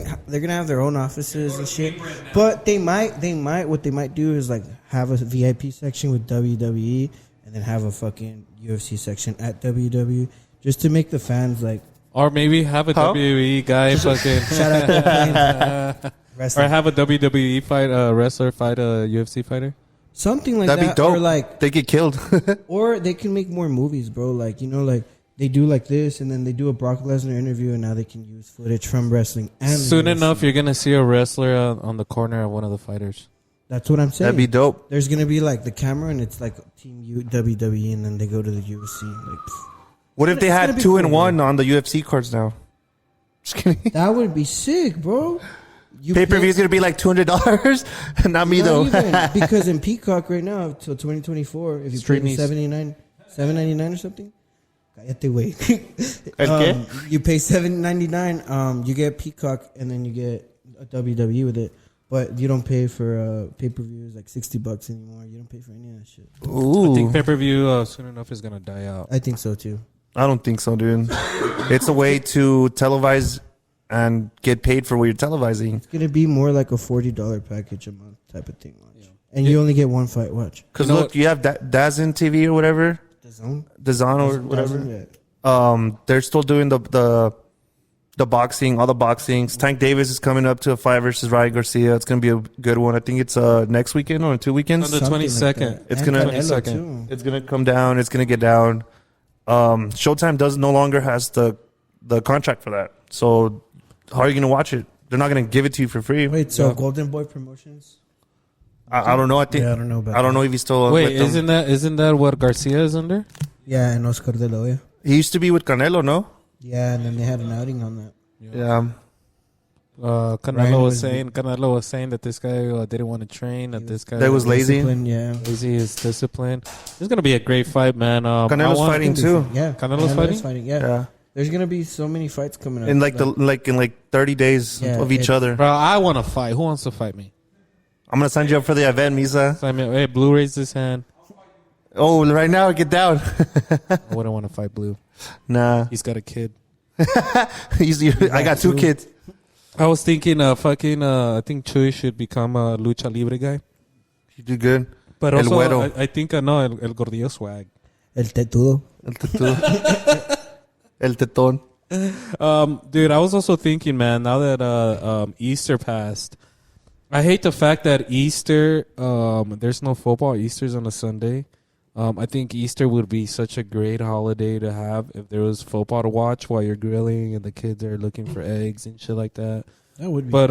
gonna have their own offices and shit. But they might. What they might do is like have a VIP section with WWE and then have a fucking UFC section at WWE just to make the fans like. Or maybe have a WWE guy fucking Shout out to or have a WWE wrestler fight a UFC fighter. something like That'd that. be dope. Or like, They get killed. or they can make more movies, bro. Like, you know, like they do like this, and then they do a Brock Lesnar interview, and now they can use footage from wrestling. And Soon UFC. enough, you're gonna see a wrestler on the corner of one of the fighters. That's what I'm saying. That'd be dope. There's gonna be like the camera, and it's like Team WWE, and then they go to the UFC. Like, What if they It's gonna had be 2 and cool, 1 on the UFC cards now? Just kidding. that would be sick, bro. You Pay per view is pay- gonna be like $200. Not me Not though. even, because in Peacock right now till 2024, if you Street pay News. $7.99 or something, cállate, wait. qué? You pay $7.99. You get Peacock, and then you get a WWE with it. But you don't pay for pay per views like $60 anymore. You don't pay for any of that shit. Ooh. I think pay per view soon enough is gonna die out. I think so too. I don't think so, dude. It's a way to televise and get paid for what you're televising. It's gonna be more like a $40 package a month type of thing. Watch. And you only get one fight. Watch. Because You know look, you have DAZN TV or whatever, The Zone. DAZN or whatever. Yeah. They're still doing the boxing, all the boxings. Tank Davis is coming up to a fight versus Ryan Garcia. It's gonna be a good one. I think it's next weekend or in 2 weekends. On the Something 22nd. that. It's And gonna- Canelo, 22nd. too. It's gonna come down. It's gonna get down. Showtime no longer has the contract for that. So how are you gonna watch it? They're not gonna give it to you for free. Wait, so Yeah. Golden Boy Promotions? I don't know. I think Yeah, I don't know about I don't that. know if he's still Wait, with them. isn't that what Garcia is under? Yeah, and Oscar De La Hoya. He used to be with Canelo, no? Yeah, and then they had an outing on that. Yeah. Ryan Canelo was- was saying that this guy didn't want to train. That this guy That was lazy. Discipline, yeah. lazy is disciplined. It's gonna be a great fight, man. Canelo's fighting too. Yeah, Canelo's fighting? Yeah. Yeah. There's gonna be so many fights coming up. In like 30 days Yeah, of each it's- other. Bro, I want to fight. Who wants to fight me? I'm gonna sign you up for the event, Misa. Hey, Blue raised his hand. Oh, right now, get down. I wouldn't want to fight Blue. Nah. He's got a kid. I got 2 kids. I was thinking, I think Chuy should become a lucha libre guy. You do good. But El also, güero. I think I know el Gordillo swag. El tetudo. El tetudo. El tetón. Dude, I was also thinking, man, now that Easter passed, I hate the fact that Easter, there's no football. Easter's on a Sunday. I think Easter would be such a great holiday to have if there was football to watch while you're grilling and the kids are looking for eggs and shit like that. That would be. But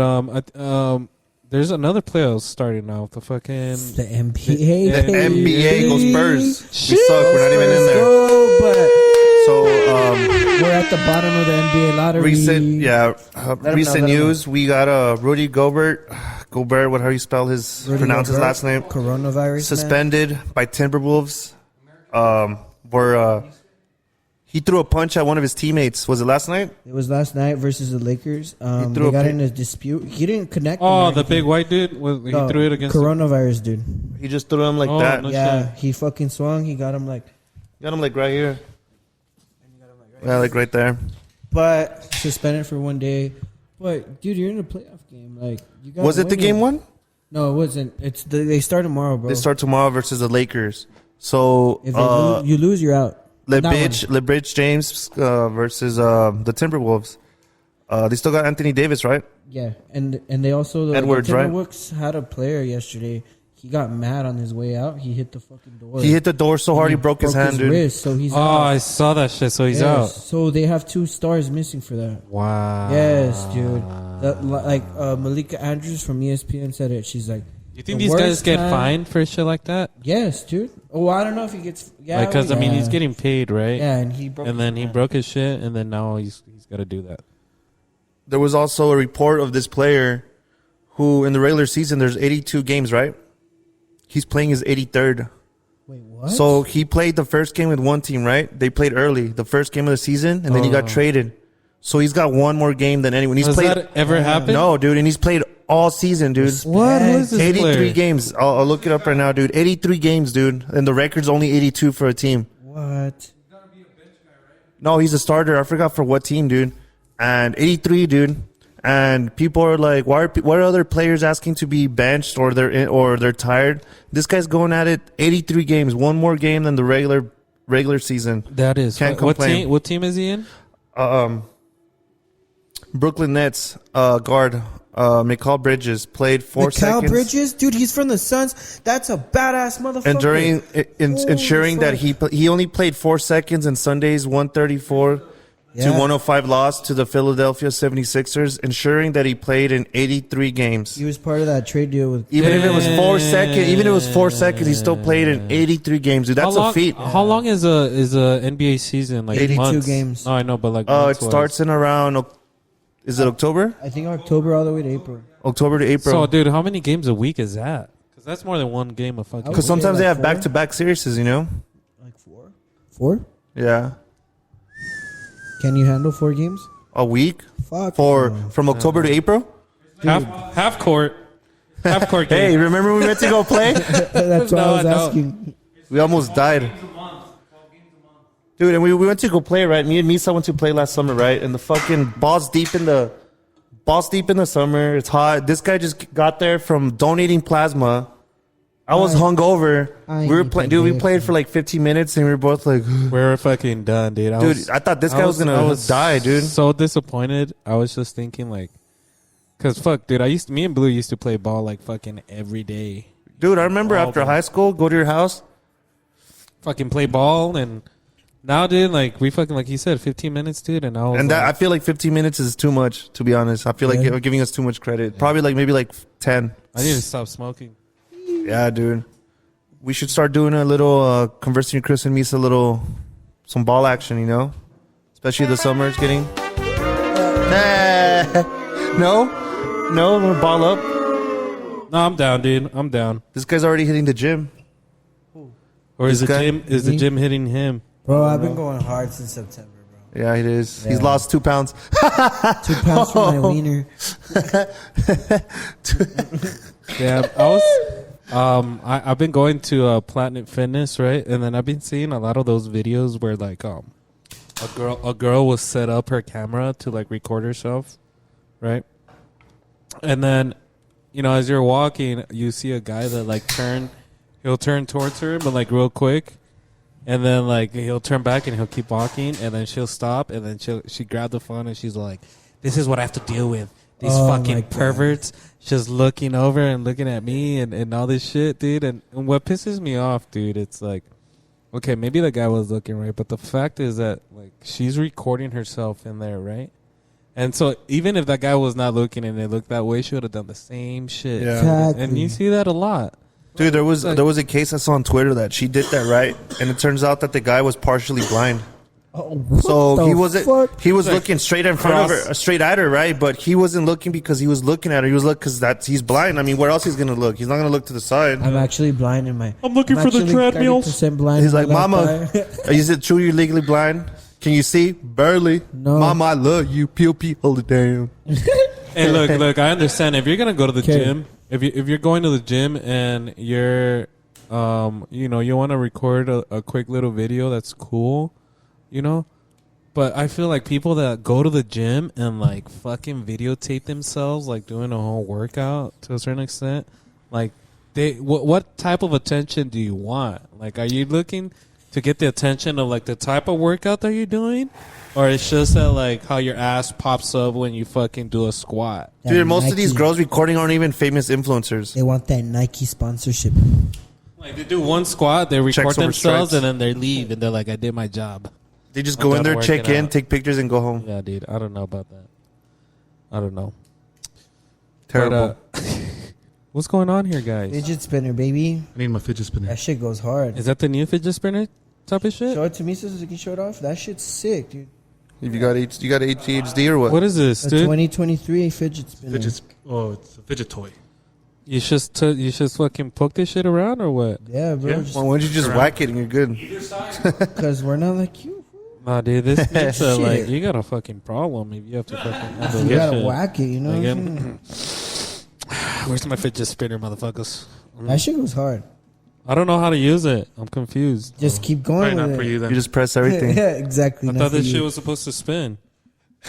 there's another playoffs starting now. The fucking The NBA. The NBA goes Spurs. We suck. We're not even in there. But So, we're at the bottom of the NBA lottery. recent news. We got Rudy Gobert, what how you spell his Rudy pronounce his Gobert, last name? Coronavirus. Suspended by Timberwolves. Where he threw a punch at one of his teammates. Was it last night? It was last night versus the Lakers. threw They a got pi- in a dispute. He didn't connect. oh, him or the anything. big white dude. He No, threw it against. coronavirus, dude. He just threw him like Oh, that. no Yeah, he fucking swung. He got him like. Got him like right here. Yeah, like right there. But suspended for 1 day. But dude, you're in a playoff game. Like you got. Was it the game one? No, it wasn't. They start tomorrow, bro. They start tomorrow versus the Lakers. So If they lose, you lose, you're out. That one. LeBridge James versus the Timberwolves. They still got Anthony Davis, right? Yeah, and they also Edwards, the right? Timberwolves had a player yesterday. He got mad on his way out. He hit the fucking door. He hit the door so hard he broke his hand, dude. wrist, so he's Oh, out. I saw that shit. So he's Yes, out. So they have 2 stars missing for that. Wow. Yes, dude. That Malika Andrews from ESPN said it. She's like, You think the these guys worst get time- fined for shit like that? yes, dude. Oh, I don't know if he gets. Yeah, Because I mean, yeah. he's getting paid, right? Yeah, and he broke. And then his he hand. broke his shit, and then now he's got to do that. There was also a report of this player who, in the regular season, there's 82 games, right? He's playing his 83rd. Wait, what? So he played the first game with one team, right? They played early, the first game of the season, and then he got traded. So he's got one more game than anyone. He's Has played. that ever happened? No, dude, and he's played all season, dude. What? Who is this 83 player? games. I'll look it up right now, dude. 83 games, dude. And the record's only 82 for a team. What? No, he's a starter. I forgot for what team, dude. And 83, dude. And people are like, why are other players asking to be benched or they're tired? This guy's going at it 83 games, one more game than the regular season. That is. Can't What complain. team? What team is he in? Brooklyn Nets guard Mikal Bridges played 4 seconds. Mikal Bridges, dude, he's from the Suns. That's a badass motherfucker. And during ensuring Holy that fuck. he only played 4 seconds in Sunday's 134 to 105 loss to the Philadelphia 76ers, ensuring that he played in 83 games. He was part of that trade deal with. Even if it was 4 seconds, he still played in 83 games, dude. That's a feat. How long is a NBA season? Like 82 months? games. No, I know, but like It months-wise. starts in around. Is it October? I think October all the way to April. October to April. So, dude, how many games a week is that? Because that's more than one game of fucking. Because Okay, sometimes like they have 4? back-to-back series, you know. Like 4? 4? Yeah, Can you handle 4 games? a week Fuck. from October to April. half court Hey, game. remember we meant to go play? That's why No, I was I know. asking. We almost died. Dude, and we went to go play, right? Me and Misa went to play last summer, right? And the fucking balls deep in the summer. It's hot. This guy just got there from donating plasma. I was hungover. I We were need playing, to dude. We get played for like 15 minutes, and we were both like, We're fucking done, dude. dude. I thought this guy was gonna die, dude. So disappointed. I was just thinking like, cause fuck, dude. Me and Blue used to play ball like fucking every day. Dude, I remember All after day. high school, go to your house. Fucking play ball, and now, dude, like we fucking, like he said, 15 minutes, dude, and I was And that, I like, feel like 15 minutes is too much, to be honest. I feel like Yeah. you're giving us too much credit. Probably like maybe like 10. I need to stop smoking. Yeah, dude. We should start doing a little conversing Chris and Misa, some ball action, you know, especially the summer is getting. No, we'll ball up. No, I'm down, dude. I'm down. This guy's already hitting the gym. Or is the This guy? gym? Is the Me? gym hitting him? Bro, I've been going hard since September, bro. Yeah, it is. He's Yeah. lost 2 pounds. 2 pounds for my wiener. Yeah, I was. I've been going to Planet Fitness, right? And then I've been seeing a lot of those videos where like a girl will set up her camera to like record herself, right? And then, you know, as you're walking, you see a guy that like he'll turn towards her, but like real quick, and then like he'll turn back and he'll keep walking, and then she'll stop, and then she grab the phone and she's like, "This is what I have to deal with. These fucking perverts just looking over and looking at me and all this shit, dude." And what pisses me off, dude, it's like, okay, maybe the guy was looking right, but the fact is that like she's recording herself in there, right? And so even if that guy was not looking and it looked that way, she would have done the same shit. Yeah. Exactly. And you see that a lot. Dude, there was a case I saw on Twitter that she did that, right? And it turns out that the guy was partially blind. So he was looking straight in front of her, straight at her, right? But he wasn't looking because he was looking at her. He was looking because he's blind. I mean, where else he's gonna look? He's not gonna look to the side. I'm actually blind in my. I'm looking for the treadmills. 30% blind. He's in like, my left "Mama, eye." is it true you're legally blind? Can you see? Barely. No. Mama, I love you. P.O.P. Hold it down." And look, I understand if you're gonna go to the Okay. gym, if you're going to the gym and you're, you want to record a quick little video, that's cool, you know. But I feel like people that go to the gym and like fucking videotape themselves like doing a whole workout to a certain extent, like what type of attention do you want? Like, are you looking to get the attention of like the type of workout that you're doing, or it's just that like how your ass pops up when you fucking do a squat? That Dude, most of these Nike- girls recording aren't even famous influencers. They want that Nike sponsorship. Like they do one squat, they record Checks over themselves, stripes. and then they leave, and they're like, "I did my job." They just I'm go in done there, working check in, out. take pictures, and go home. Yeah, dude, I don't know about that. I don't know. Terrible. But, what's going on here, guys? Fidget spinner, baby. I need my fidget spinner. That shit goes hard. Is that the new fidget spinner type of shit? Show it to me so you can show it off. That shit's sick, dude. If you got ADHD or what? What is this, A dude? 2023 fidget spinner. It's a fidget toy. You just fucking poke this shit around or what? Yeah, bro. Yeah. Well, why don't you just whack it and you're good? Because we're not like you. Nah, dude, this makes Shit. like you got a fucking problem if you have to fucking handle You this gotta shit. whack it, you know what Like, I'm saying? Where's my fidget spinner, motherfuckers? That shit goes hard. I don't know how to use it. I'm confused. Just keep Probably going not with for it. you then. You just press everything. Yeah, exactly. I not thought for this you. shit was supposed to spin.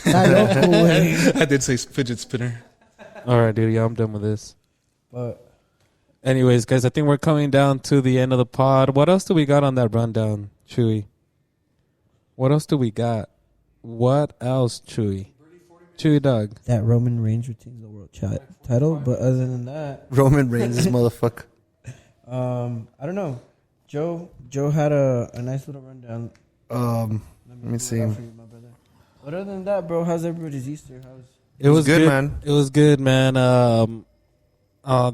Not local way. I did say fidget spinner. All right, dude. Yeah, I'm done with this. But Anyways, guys, I think we're coming down to the end of the pod. What else do we got on that rundown, Chewy? What else do we got? What else, Chewy? Chewy dog. that Roman Reigns retains the world title. But other than that, Roman Reigns, this motherfucker. I don't know. Joe had a nice little rundown. Let me see. pull it out for you, my brother. But other than that, bro, how's everybody's Easter? It was good, man. It was good, man.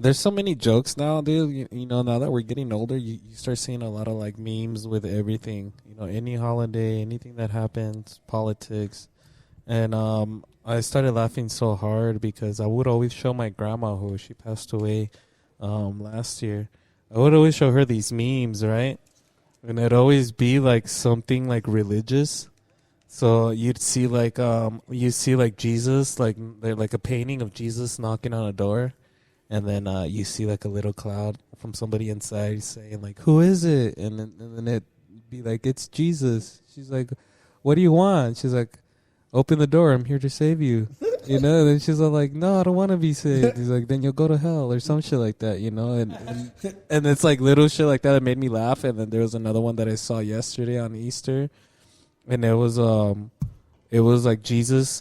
There's so many jokes now, dude. You know, now that we're getting older, you start seeing a lot of like memes with everything. You know, any holiday, anything that happens, politics, and I started laughing so hard because I would always show my grandma, who she passed away last year. I would always show her these memes, right? And it'd always be like something like religious. So you'd see like Jesus, like they're like a painting of Jesus knocking on a door, and then you see like a little cloud from somebody inside saying like, "Who is it?" And then it'd be like, "It's Jesus." She's like, "What do you want?" She's like, "Open the door. I'm here to save you." You know. And then she's all like, "No, I don't want to be saved." He's like, "Then you'll go to hell," or some shit like that. You know. And it's like little shit like that that made me laugh. And then there was another one that I saw yesterday on Easter. And it was like Jesus,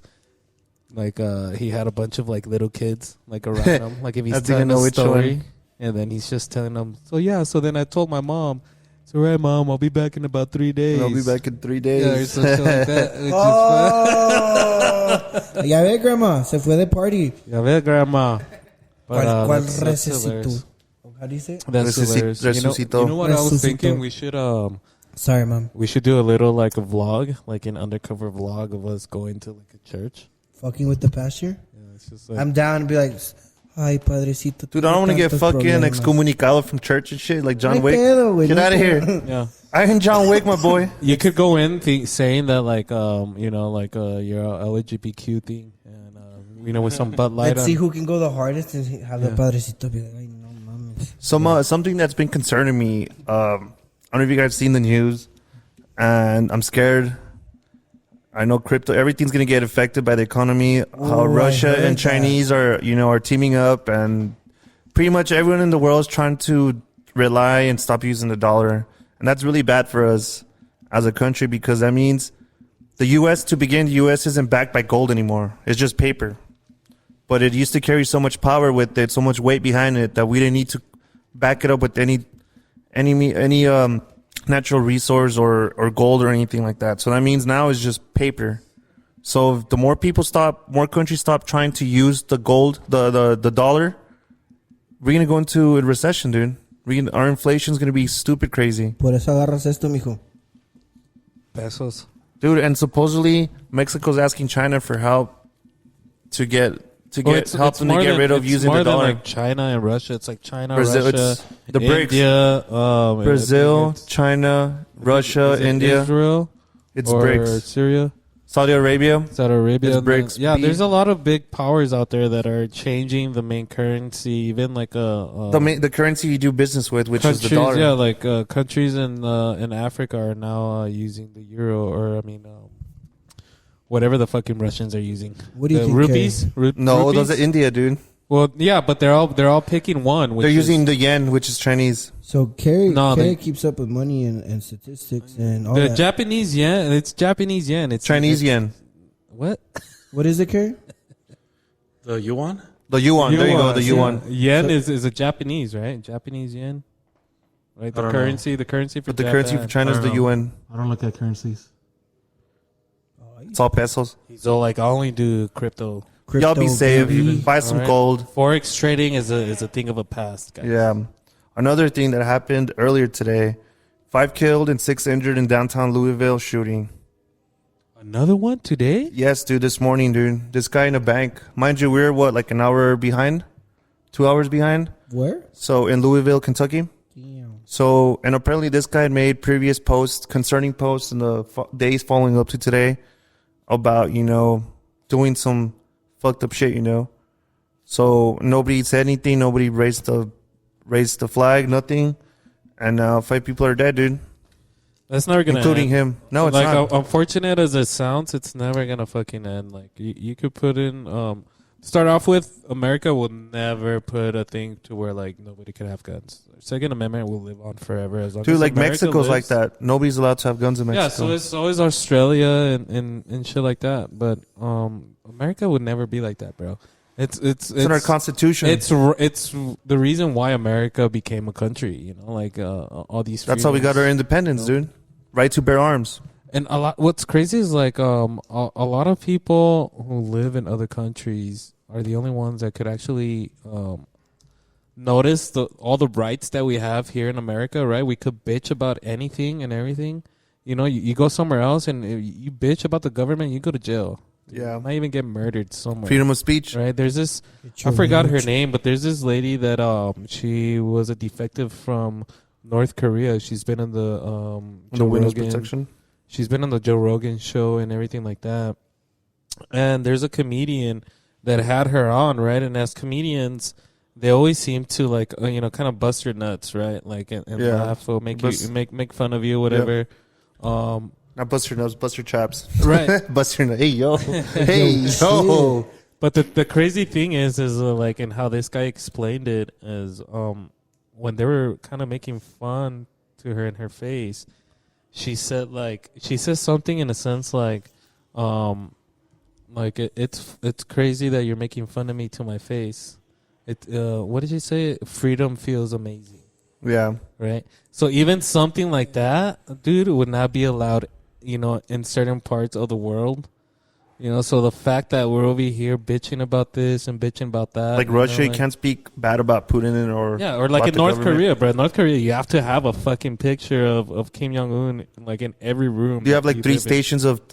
like he had a bunch of like little kids like around him, like if he's I think I telling know a which story, one. and then he's just telling them. So then I told my mom, "It's all right, Mom, I'll be back in about 3 days." I'll be back in 3 days. Yeah, or something like that. Which Oh, ya ve, grandma, se fue de party. ya ve, Grandma. But, ¿Cuál that's resucitó? hilarious. How do you say it? That's hilarious. Resucitó. You know what I was Resucitó. thinking? Sorry, mom. We should do a little like a vlog, like an undercover vlog of us going to like a church. Fucking with the pastor? Yeah, it's just like, I'm down to be like, ay, padrecito. Dude, I don't want to get tantos fucking problemas. excommunicado from church and shit like John No Wick. pedo, güey, Get no out of pedo. here. yeah. I ain't John Wick, my boy. You could go in saying that like you're a LGBTQ thing, and with some Bud Light. Let's see who can go the hardest and have the Yeah. padrecito be like, ay, no mames. Something that's been concerning me. I don't know if you guys seen the news, and I'm scared. I know everything's gonna get affected by the economy. How Ooh, I Russia heard and that. Chinese are teaming up, and pretty much everyone in the world is trying to rely and stop using the dollar. And that's really bad for us as a country because that means the U.S. the U.S. isn't backed by gold anymore. It's just paper. But it used to carry so much power with it, so much weight behind it that we didn't need to back it up with any natural resource or gold or anything like that. So that means now it's just paper. So if the more countries stop trying to use the gold, the dollar, we're going to go into a recession, dude. Our inflation's going to be stupid crazy. Por eso agarras esto, mijo. Pesos. Dude, and supposedly Mexico's asking China for help to get help them to get rid of using the dollar. More than like China and Russia. It's like China, Brazil, Russia, the BRICS. India, Brazil, China, Russia, is it India. Israel, It's or BRICS. Syria, Saudi Arabia. It's BRICS. Yeah, B. there's a lot of big powers out there that are changing the main currency, even like The currency you do business with, which is the dollar. Yeah, like countries in Africa are now using the euro, or whatever the fucking Russians are using. What do you the think, rupees? No, rupees? those are India, dude. Well, yeah, but they're all picking one. They're using the yen, which is Chinese. So Carri they keeps up with money and statistics and all the that. Japanese yen. It's Japanese yen. It's Chinese yen. What? What is it, Carri? The yuan? The yuan. There you go. The yuan. Yen is a Japanese, right? Japanese yen. Right. The currency for But the currency for China is the yuan. I don't look at currencies. It's all pesos. So like, I only do crypto. Y'all be safe. baby. Buy some Alright. gold. Forex trading is a thing of a past, guys. Yeah. Another thing that happened earlier today: 5 killed and 6 injured in downtown Louisville shooting. Another one today? Yes, dude. This morning, dude. This guy in a bank. Mind you, we're like an hour behind, 2 hours behind. Where? So in Louisville, Kentucky. Damn. So, and apparently this guy had made previous concerning posts in the days following up to today about, doing some fucked up shit, So nobody said anything. Nobody raised the flag, nothing. And now 5 people are dead, dude. That's never gonna including end. him. No, it's like, not. Unfortunate as it sounds, it's never gonna fucking end. Like you could put in start off with, America will never put a thing to where like nobody can have guns. Second Amendment will live on forever as long Dude, as like America Mexico's lives. like that. Nobody's allowed to have guns in Mexico. Yeah, so is Australia and shit like that. But America would never be like that, bro. It's in our constitution. It's the reason why America became a country. Like all these. That's how we got our independence, dude. Right to bear arms. And what's crazy is like a lot of people who live in other countries are the only ones that could actually notice all the rights that we have here in America. Right? We could bitch about anything and everything. You go somewhere else and you bitch about the government, you go to jail. Yeah. You might even get murdered somewhere. Freedom of speech. Right? There's this, I forgot her name, but there's this lady that she was a defective from North Korea. She's been in the witness protection. She's been on the Joe Rogan show and everything like that. And there's a comedian that had her on, right? And as comedians, they always seem to like kind of bust your nuts, right? Like and laugh or make fun of you, whatever. Yep. Not bust your nose, bust your chops. Right. Bust your nose. Hey, yo. Hey, yo. But the crazy thing is like, and how this guy explained it is, when they were kind of making fun to her in her face, she said something in a sense like it's crazy that you're making fun of me to my face. What did she say? Freedom feels amazing. Yeah. Right. So even something like that, dude, would not be allowed, in certain parts of the world. So the fact that we're over here bitching about this and bitching about that. Like Russia, you can't speak bad about Putin or like in North Korea, bro. North Korea, you have to have a fucking picture of Kim Jong-un like in every room. You have like 3 stations of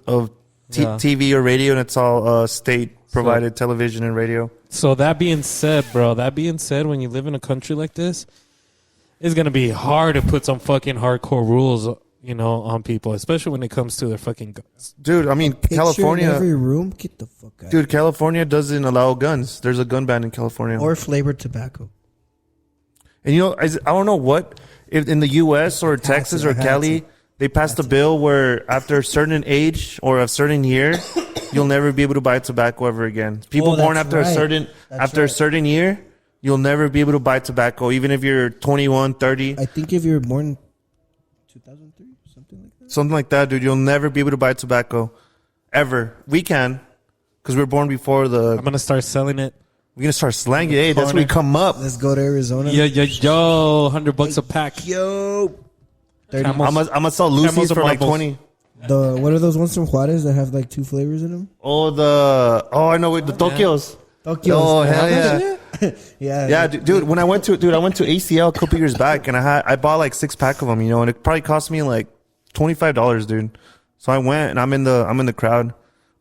TV or radio, and it's all state-provided television and radio. So that being said, when you live in a country like this, it's going to be hard to put some fucking hardcore rules, on people, especially when it comes to their fucking guns. Dude, I mean, California. In every room? Get the fuck out. Dude, California doesn't allow guns. There's a gun ban in California. Or flavored tobacco. And I don't know what, if in the U.S. or Texas or Cali, they passed a bill where after a certain age or a certain year, you'll never be able to buy tobacco ever again. People born after a certain year, you'll never be able to buy tobacco, even if you're 21, 30. I think if you're born 2003, something like that. Something like that, dude. You'll never be able to buy tobacco. Ever. We can. Because we were born before the... I'm going to start selling it. We're going to start slanging. Hey, that's where we come up. Let's go to Arizona. Yo, $100 a pack. Yo. 30. I'm going to sell Lucy's for like 20. What are those ones from Juarez that have like 2 flavors in them? I know the Tokyos. Tokyos. Oh, hell yeah. Yeah, dude. When I went to ACL a couple years back, and I bought like 6-pack of them, and it probably cost me like $25, dude. So I went, and I'm in the crowd.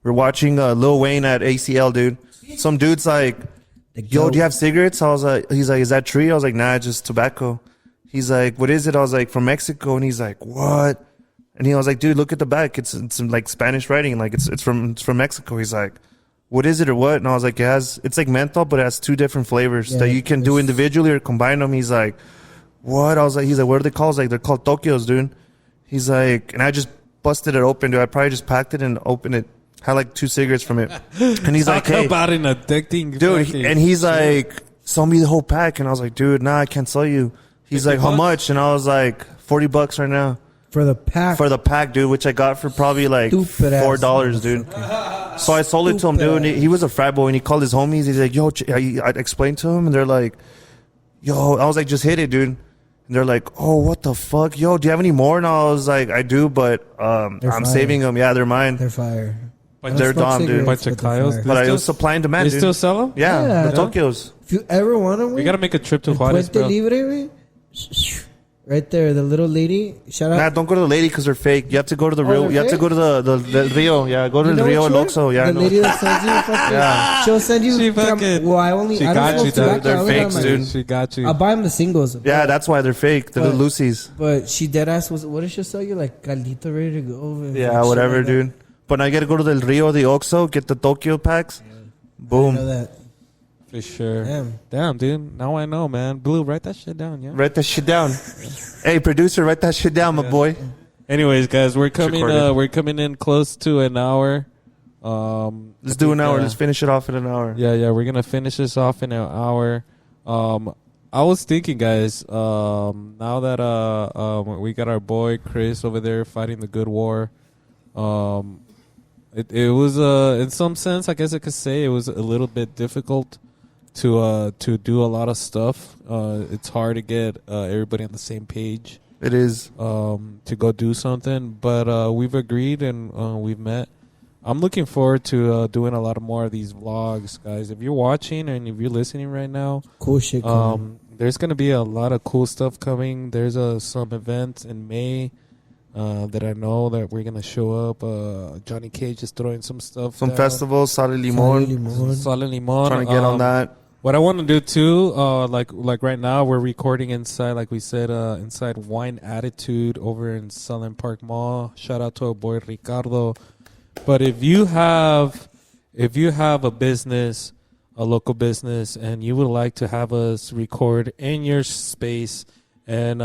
We're watching Lil Wayne at ACL, dude. Some dude's like, "Yo, do you have cigarettes?" He's like, "Is that tree?" I was like, "Nah, just tobacco." He's like, "What is it?" I was like, "From Mexico," and he's like, "What?" And he was like, "Dude, look at the back. It's like Spanish writing, like it's from Mexico." He's like, "What is it or what?" And I was like, it's like menthol, but it has 2 different flavors that you can do individually or combine them. He's like, "What?" I was like, "What are they called?" Like, "They're called Tokyos, dude." He's like, and I just busted it open, dude. I probably just packed it and opened it. Had like 2 cigarettes from it. And he's like, "Hey, about an addicting dude." And he's like, "Sell me the whole pack." And I was like, "Dude, nah, I can't sell you." He's like, "How much?" And I was like, $40 right now. For the pack? For the pack, dude, which I got for probably like $4, dude. So I sold it to him, dude. And he was a frat boy, and he called his homies. He's like, "Yo," I explained to him, and they're like, "Yo," I was like, "Just hit it, dude." And they're like, "Oh, what the fuck? Yo, do you have any more?" And I was like, "I do, but I'm saving them. Yeah, they're mine." They're fire. They're dumb, dude. Bunch of Kyles. But I was supply and demand, They dude. still sell them? Yeah, the Tokyos. If you ever want them, We got to make a trip to Juarez, Puente bro. Libre, right there, the little lady. Shout out. Nah, don't go to the lady because they're fake. You have to go to the real. they're You have to fake? go to the Rio. Yeah, go to You the know Rio which and one? Oxo. Yeah, I the know. lady that sells you fucking. Yeah. She'll send you. She fucking- Well, I don't got you, smoke tobacco. dude. They're I only got fakes, my- dude. She got you. I'll buy them the singles. Yeah, that's why they're fake. They're the But- Lucy's. But she dead ass was. What did she sell you? Like caldito ready to go. And Yeah, shit whatever, like that. dude. But now you gotta go to the Rio, the Oxo, get the Tokyo packs. I know Boom. that. For sure. Damn. Dude. Now I know, man. Blue, write that shit down, yeah? Write that shit down. Hey, producer, write that shit down, my boy. Anyways, guys, we're coming recorded. we're coming in close to an hour. Let's do an hour. Let's finish it off in an hour. Yeah, we're gonna finish this off in an hour. I was thinking, guys, now that we got our boy Chris over there fighting the good war, it was in some sense, I guess I could say it was a little bit difficult to do a lot of stuff. It's hard to get everybody on the same page. It is. To go do something, but we've agreed and we've met. I'm looking forward to doing a lot of more of these vlogs, guys. If you're watching and if you're listening right now, Cool shit. there's gonna be a lot of cool stuff coming. There's some events in May that I know that we're gonna show up. Johnny Cage is throwing some stuff. Some down. festivals, Sal Limon. Sal Limon. Trying to get on that. What I want to do too, like right now, we're recording inside, like we said, inside Wine Attitude over in Southern Park Mall. Shout out to our boy Ricardo. But if you have a business, a local business, and you would like to have us record in your space, and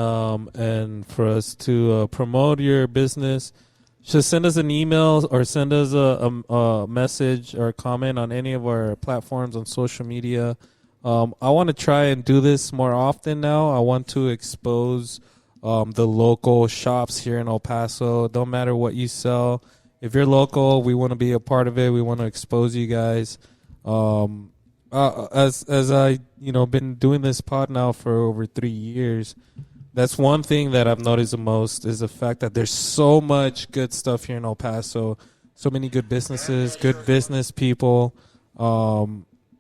for us to promote your business, just send us an email or send us a message or a comment on any of our platforms on social media. I want to try and do this more often now. I want to expose the local shops here in El Paso. Don't matter what you sell. If you're local, we want to be a part of it. We want to expose you guys. As I been doing this pod now for over 3 years, that's one thing that I've noticed the most is the fact that there's so much good stuff here in El Paso, so many good businesses, good business people,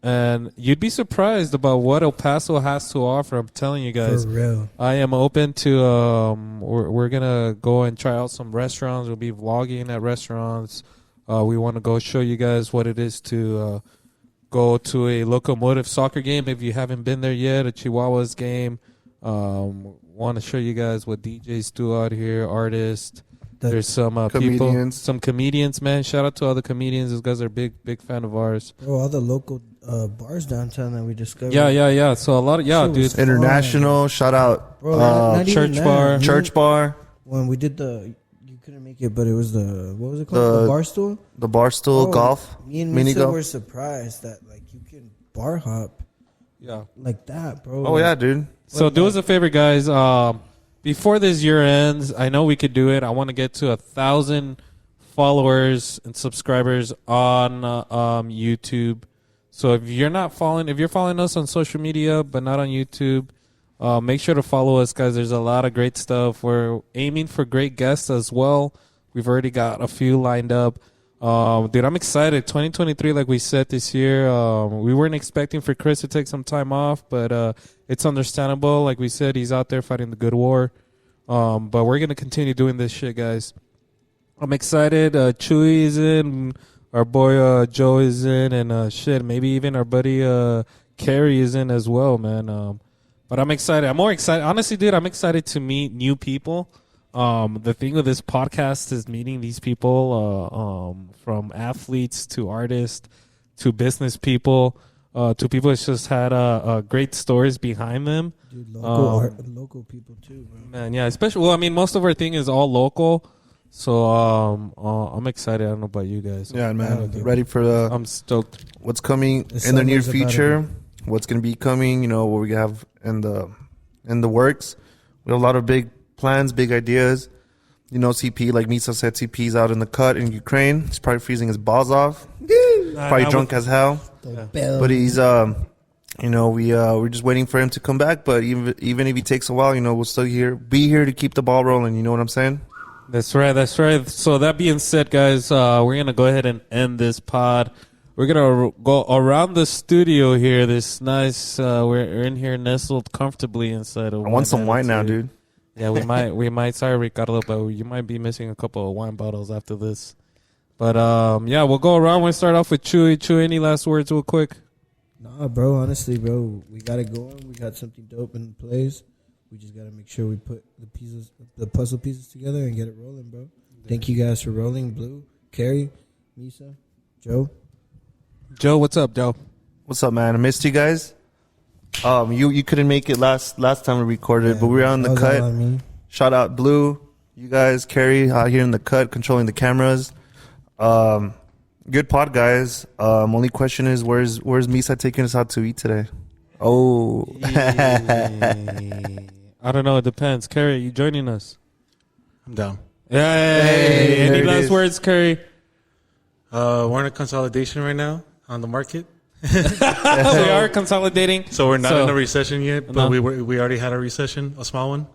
and you'd be surprised about what El Paso has to offer. I'm telling you guys, For real. I am open to. We're gonna go and try out some restaurants. We'll be vlogging at restaurants. We want to go show you guys what it is to go to a Locomotive soccer game if you haven't been there yet. A Chihuahuas game. Want to show you guys what DJs do out here. Artists. There's some people, some comedians. Man, shout out to all the comedians. Those guys are big fan of ours. Bro, all the local bars downtown that we discovered. Yeah. So a lot of Shit was dude. International. Shout out. Bro, not even Church that. bar. Church bar. When we did you couldn't make it, but it was what was it called? The bar stool? The Barstool Bro, golf. Me and mini Misa golf. were surprised that like you can bar hop Yeah. like that, bro. Oh yeah, dude. So do us a favor, guys. Before this year ends, I know we could do it. I want to get to 1,000 followers and subscribers on YouTube. So if you're following us on social media but not on YouTube, make sure to follow us, guys. There's a lot of great stuff. We're aiming for great guests as well. We've already got a few lined up. Dude, I'm excited. 2023, like we said this year, we weren't expecting for Chris to take some time off, but it's understandable. Like we said, he's out there fighting the good war. But we're going to continue doing this shit, guys. I'm excited. Chuy is in. Our boy Joe is in. And shit, maybe even our buddy Carri is in as well, man. But I'm excited. I'm more excited. Honestly, dude, I'm excited to meet new people. The thing with this podcast is meeting these people, from athletes to artists to business people, to people that just had great stories behind them. Dude, local people too, bro. Man, yeah, especially. Well, I mean, most of our thing is all local, so I'm excited. I don't know about you guys. Yeah, man. Ready for I'm stoked. what's coming in the near future. What's gonna be coming? You know what we have in the works. We have a lot of big plans, big ideas. You know, CP, like Misa said, CP's out in the cut in Ukraine. He's probably freezing his balls off. Probably drunk as hell. But he's, you know, we're just waiting for him to come back. But even if he takes a while, you know, we'll still be here to keep the ball rolling. You know what I'm saying? That's right. That's right. So that being said, guys, we're going to go ahead and end this pod. We're going to go around the studio here. This nice, we're in here nestled comfortably inside of I want some wine now, dude. Yeah, we might. Sorry, Ricardo, but you might be missing a couple of wine bottles after this. But yeah, we'll go around. We'll start off with Chuy. Chuy, any last words, real quick? Nah, bro. Honestly, bro, we got it going. We got something dope in place. We just gotta make sure we put the puzzle pieces together and get it rolling, bro. Thank you guys for rolling. Blue, Carri, Misa, Joe. Joe, what's up, Joe? What's up, man? I missed you guys. You couldn't make it last time we recorded, but we were on the cut. Shout out Blue, you guys, Carri out here in the cut, controlling the cameras. Good pod, guys. Only question is, where's Misa taking us out to eat today? Oh, I don't know. It depends. Carri, you joining us? I'm down. Hey, any last words, Carri? We're in a consolidation right now on the market. We are consolidating. So we're not in a recession yet, but we already had a recession, a small one.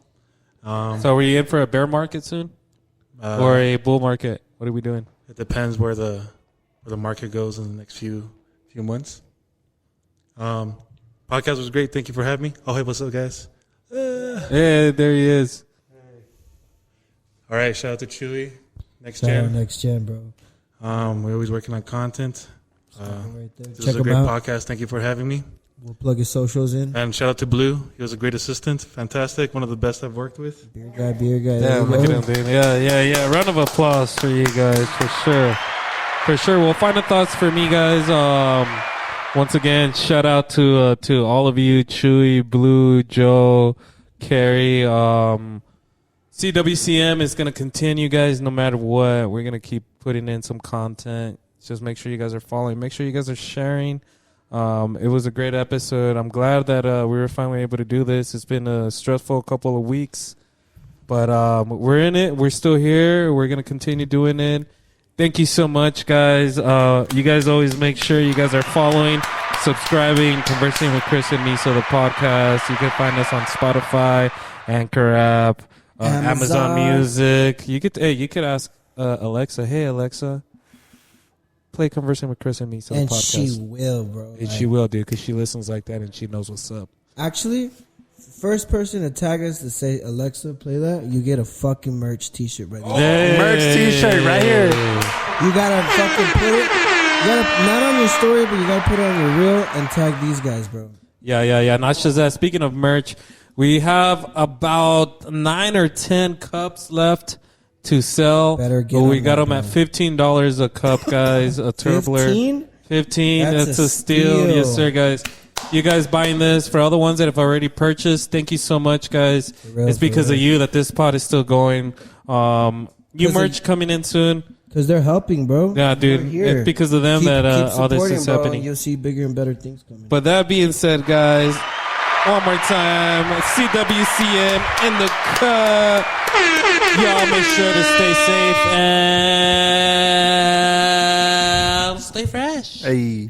So are we in for a bear market soon? Or a bull market? What are we doing? It depends where the market goes in the next few months. Podcast was great. Thank you for having me. Oh, hey, what's up, guys? Yeah, there he is. All right, shout out to Chuy. Next gen, bro. We're always working on content. Right there. This was a great podcast. Thank you for having me. We'll plug his socials in. And shout out to Blue. He was a great assistant. Fantastic. One of the best I've worked with. Beer guy. Yeah, look at him, dude. Yeah. Round of applause for you guys, for sure. For sure. Well, final thoughts for me, guys. Once again, shout out to all of you, Chuy, Blue, Joe, Carri. CWCM is going to continue, guys, no matter what. We're going to keep putting in some content. Just make sure you guys are following. Make sure you guys are sharing. It was a great episode. I'm glad that we were finally able to do this. It's been a stressful couple of weeks. But we're in it. We're still here. We're going to continue doing it. Thank you so much, guys. You guys always make sure you guys are following, subscribing, Conversing with Chris and Misa, the podcast. You can find us on Spotify, Anchor app, Amazon Music. You could ask Alexa, hey, Alexa, play Conversing with Chris and Misa, the podcast. And she will, bro. And she will, dude, because she listens like that and she knows what's up. Actually, first person to tag us to say, Alexa, play that, you get a fucking merch t-shirt right there. Hey. Merch t-shirt right here. You gotta fucking put it, not on your story, but you gotta put it on your reel and tag these guys, bro. Yeah. Not just that. Speaking of merch, we have about 9 or 10 cups left to sell. Better get but we on got that, them at $15 a cup, guys. A turbler. 15. That's a steal. Yes, sir, guys. You guys buying this. For all the ones that have already purchased, thank you so much, guys. It's because of you that this pod is still going. New merch coming in soon. Because they're helping, bro. Yeah, dude. They're here. It's because of them Keep that all this supporting, is bro, happening. and you'll see bigger and better things coming. But that being said, guys, one more time, CWCM in the cut. Y'all make sure to stay safe and stay fresh. Hey.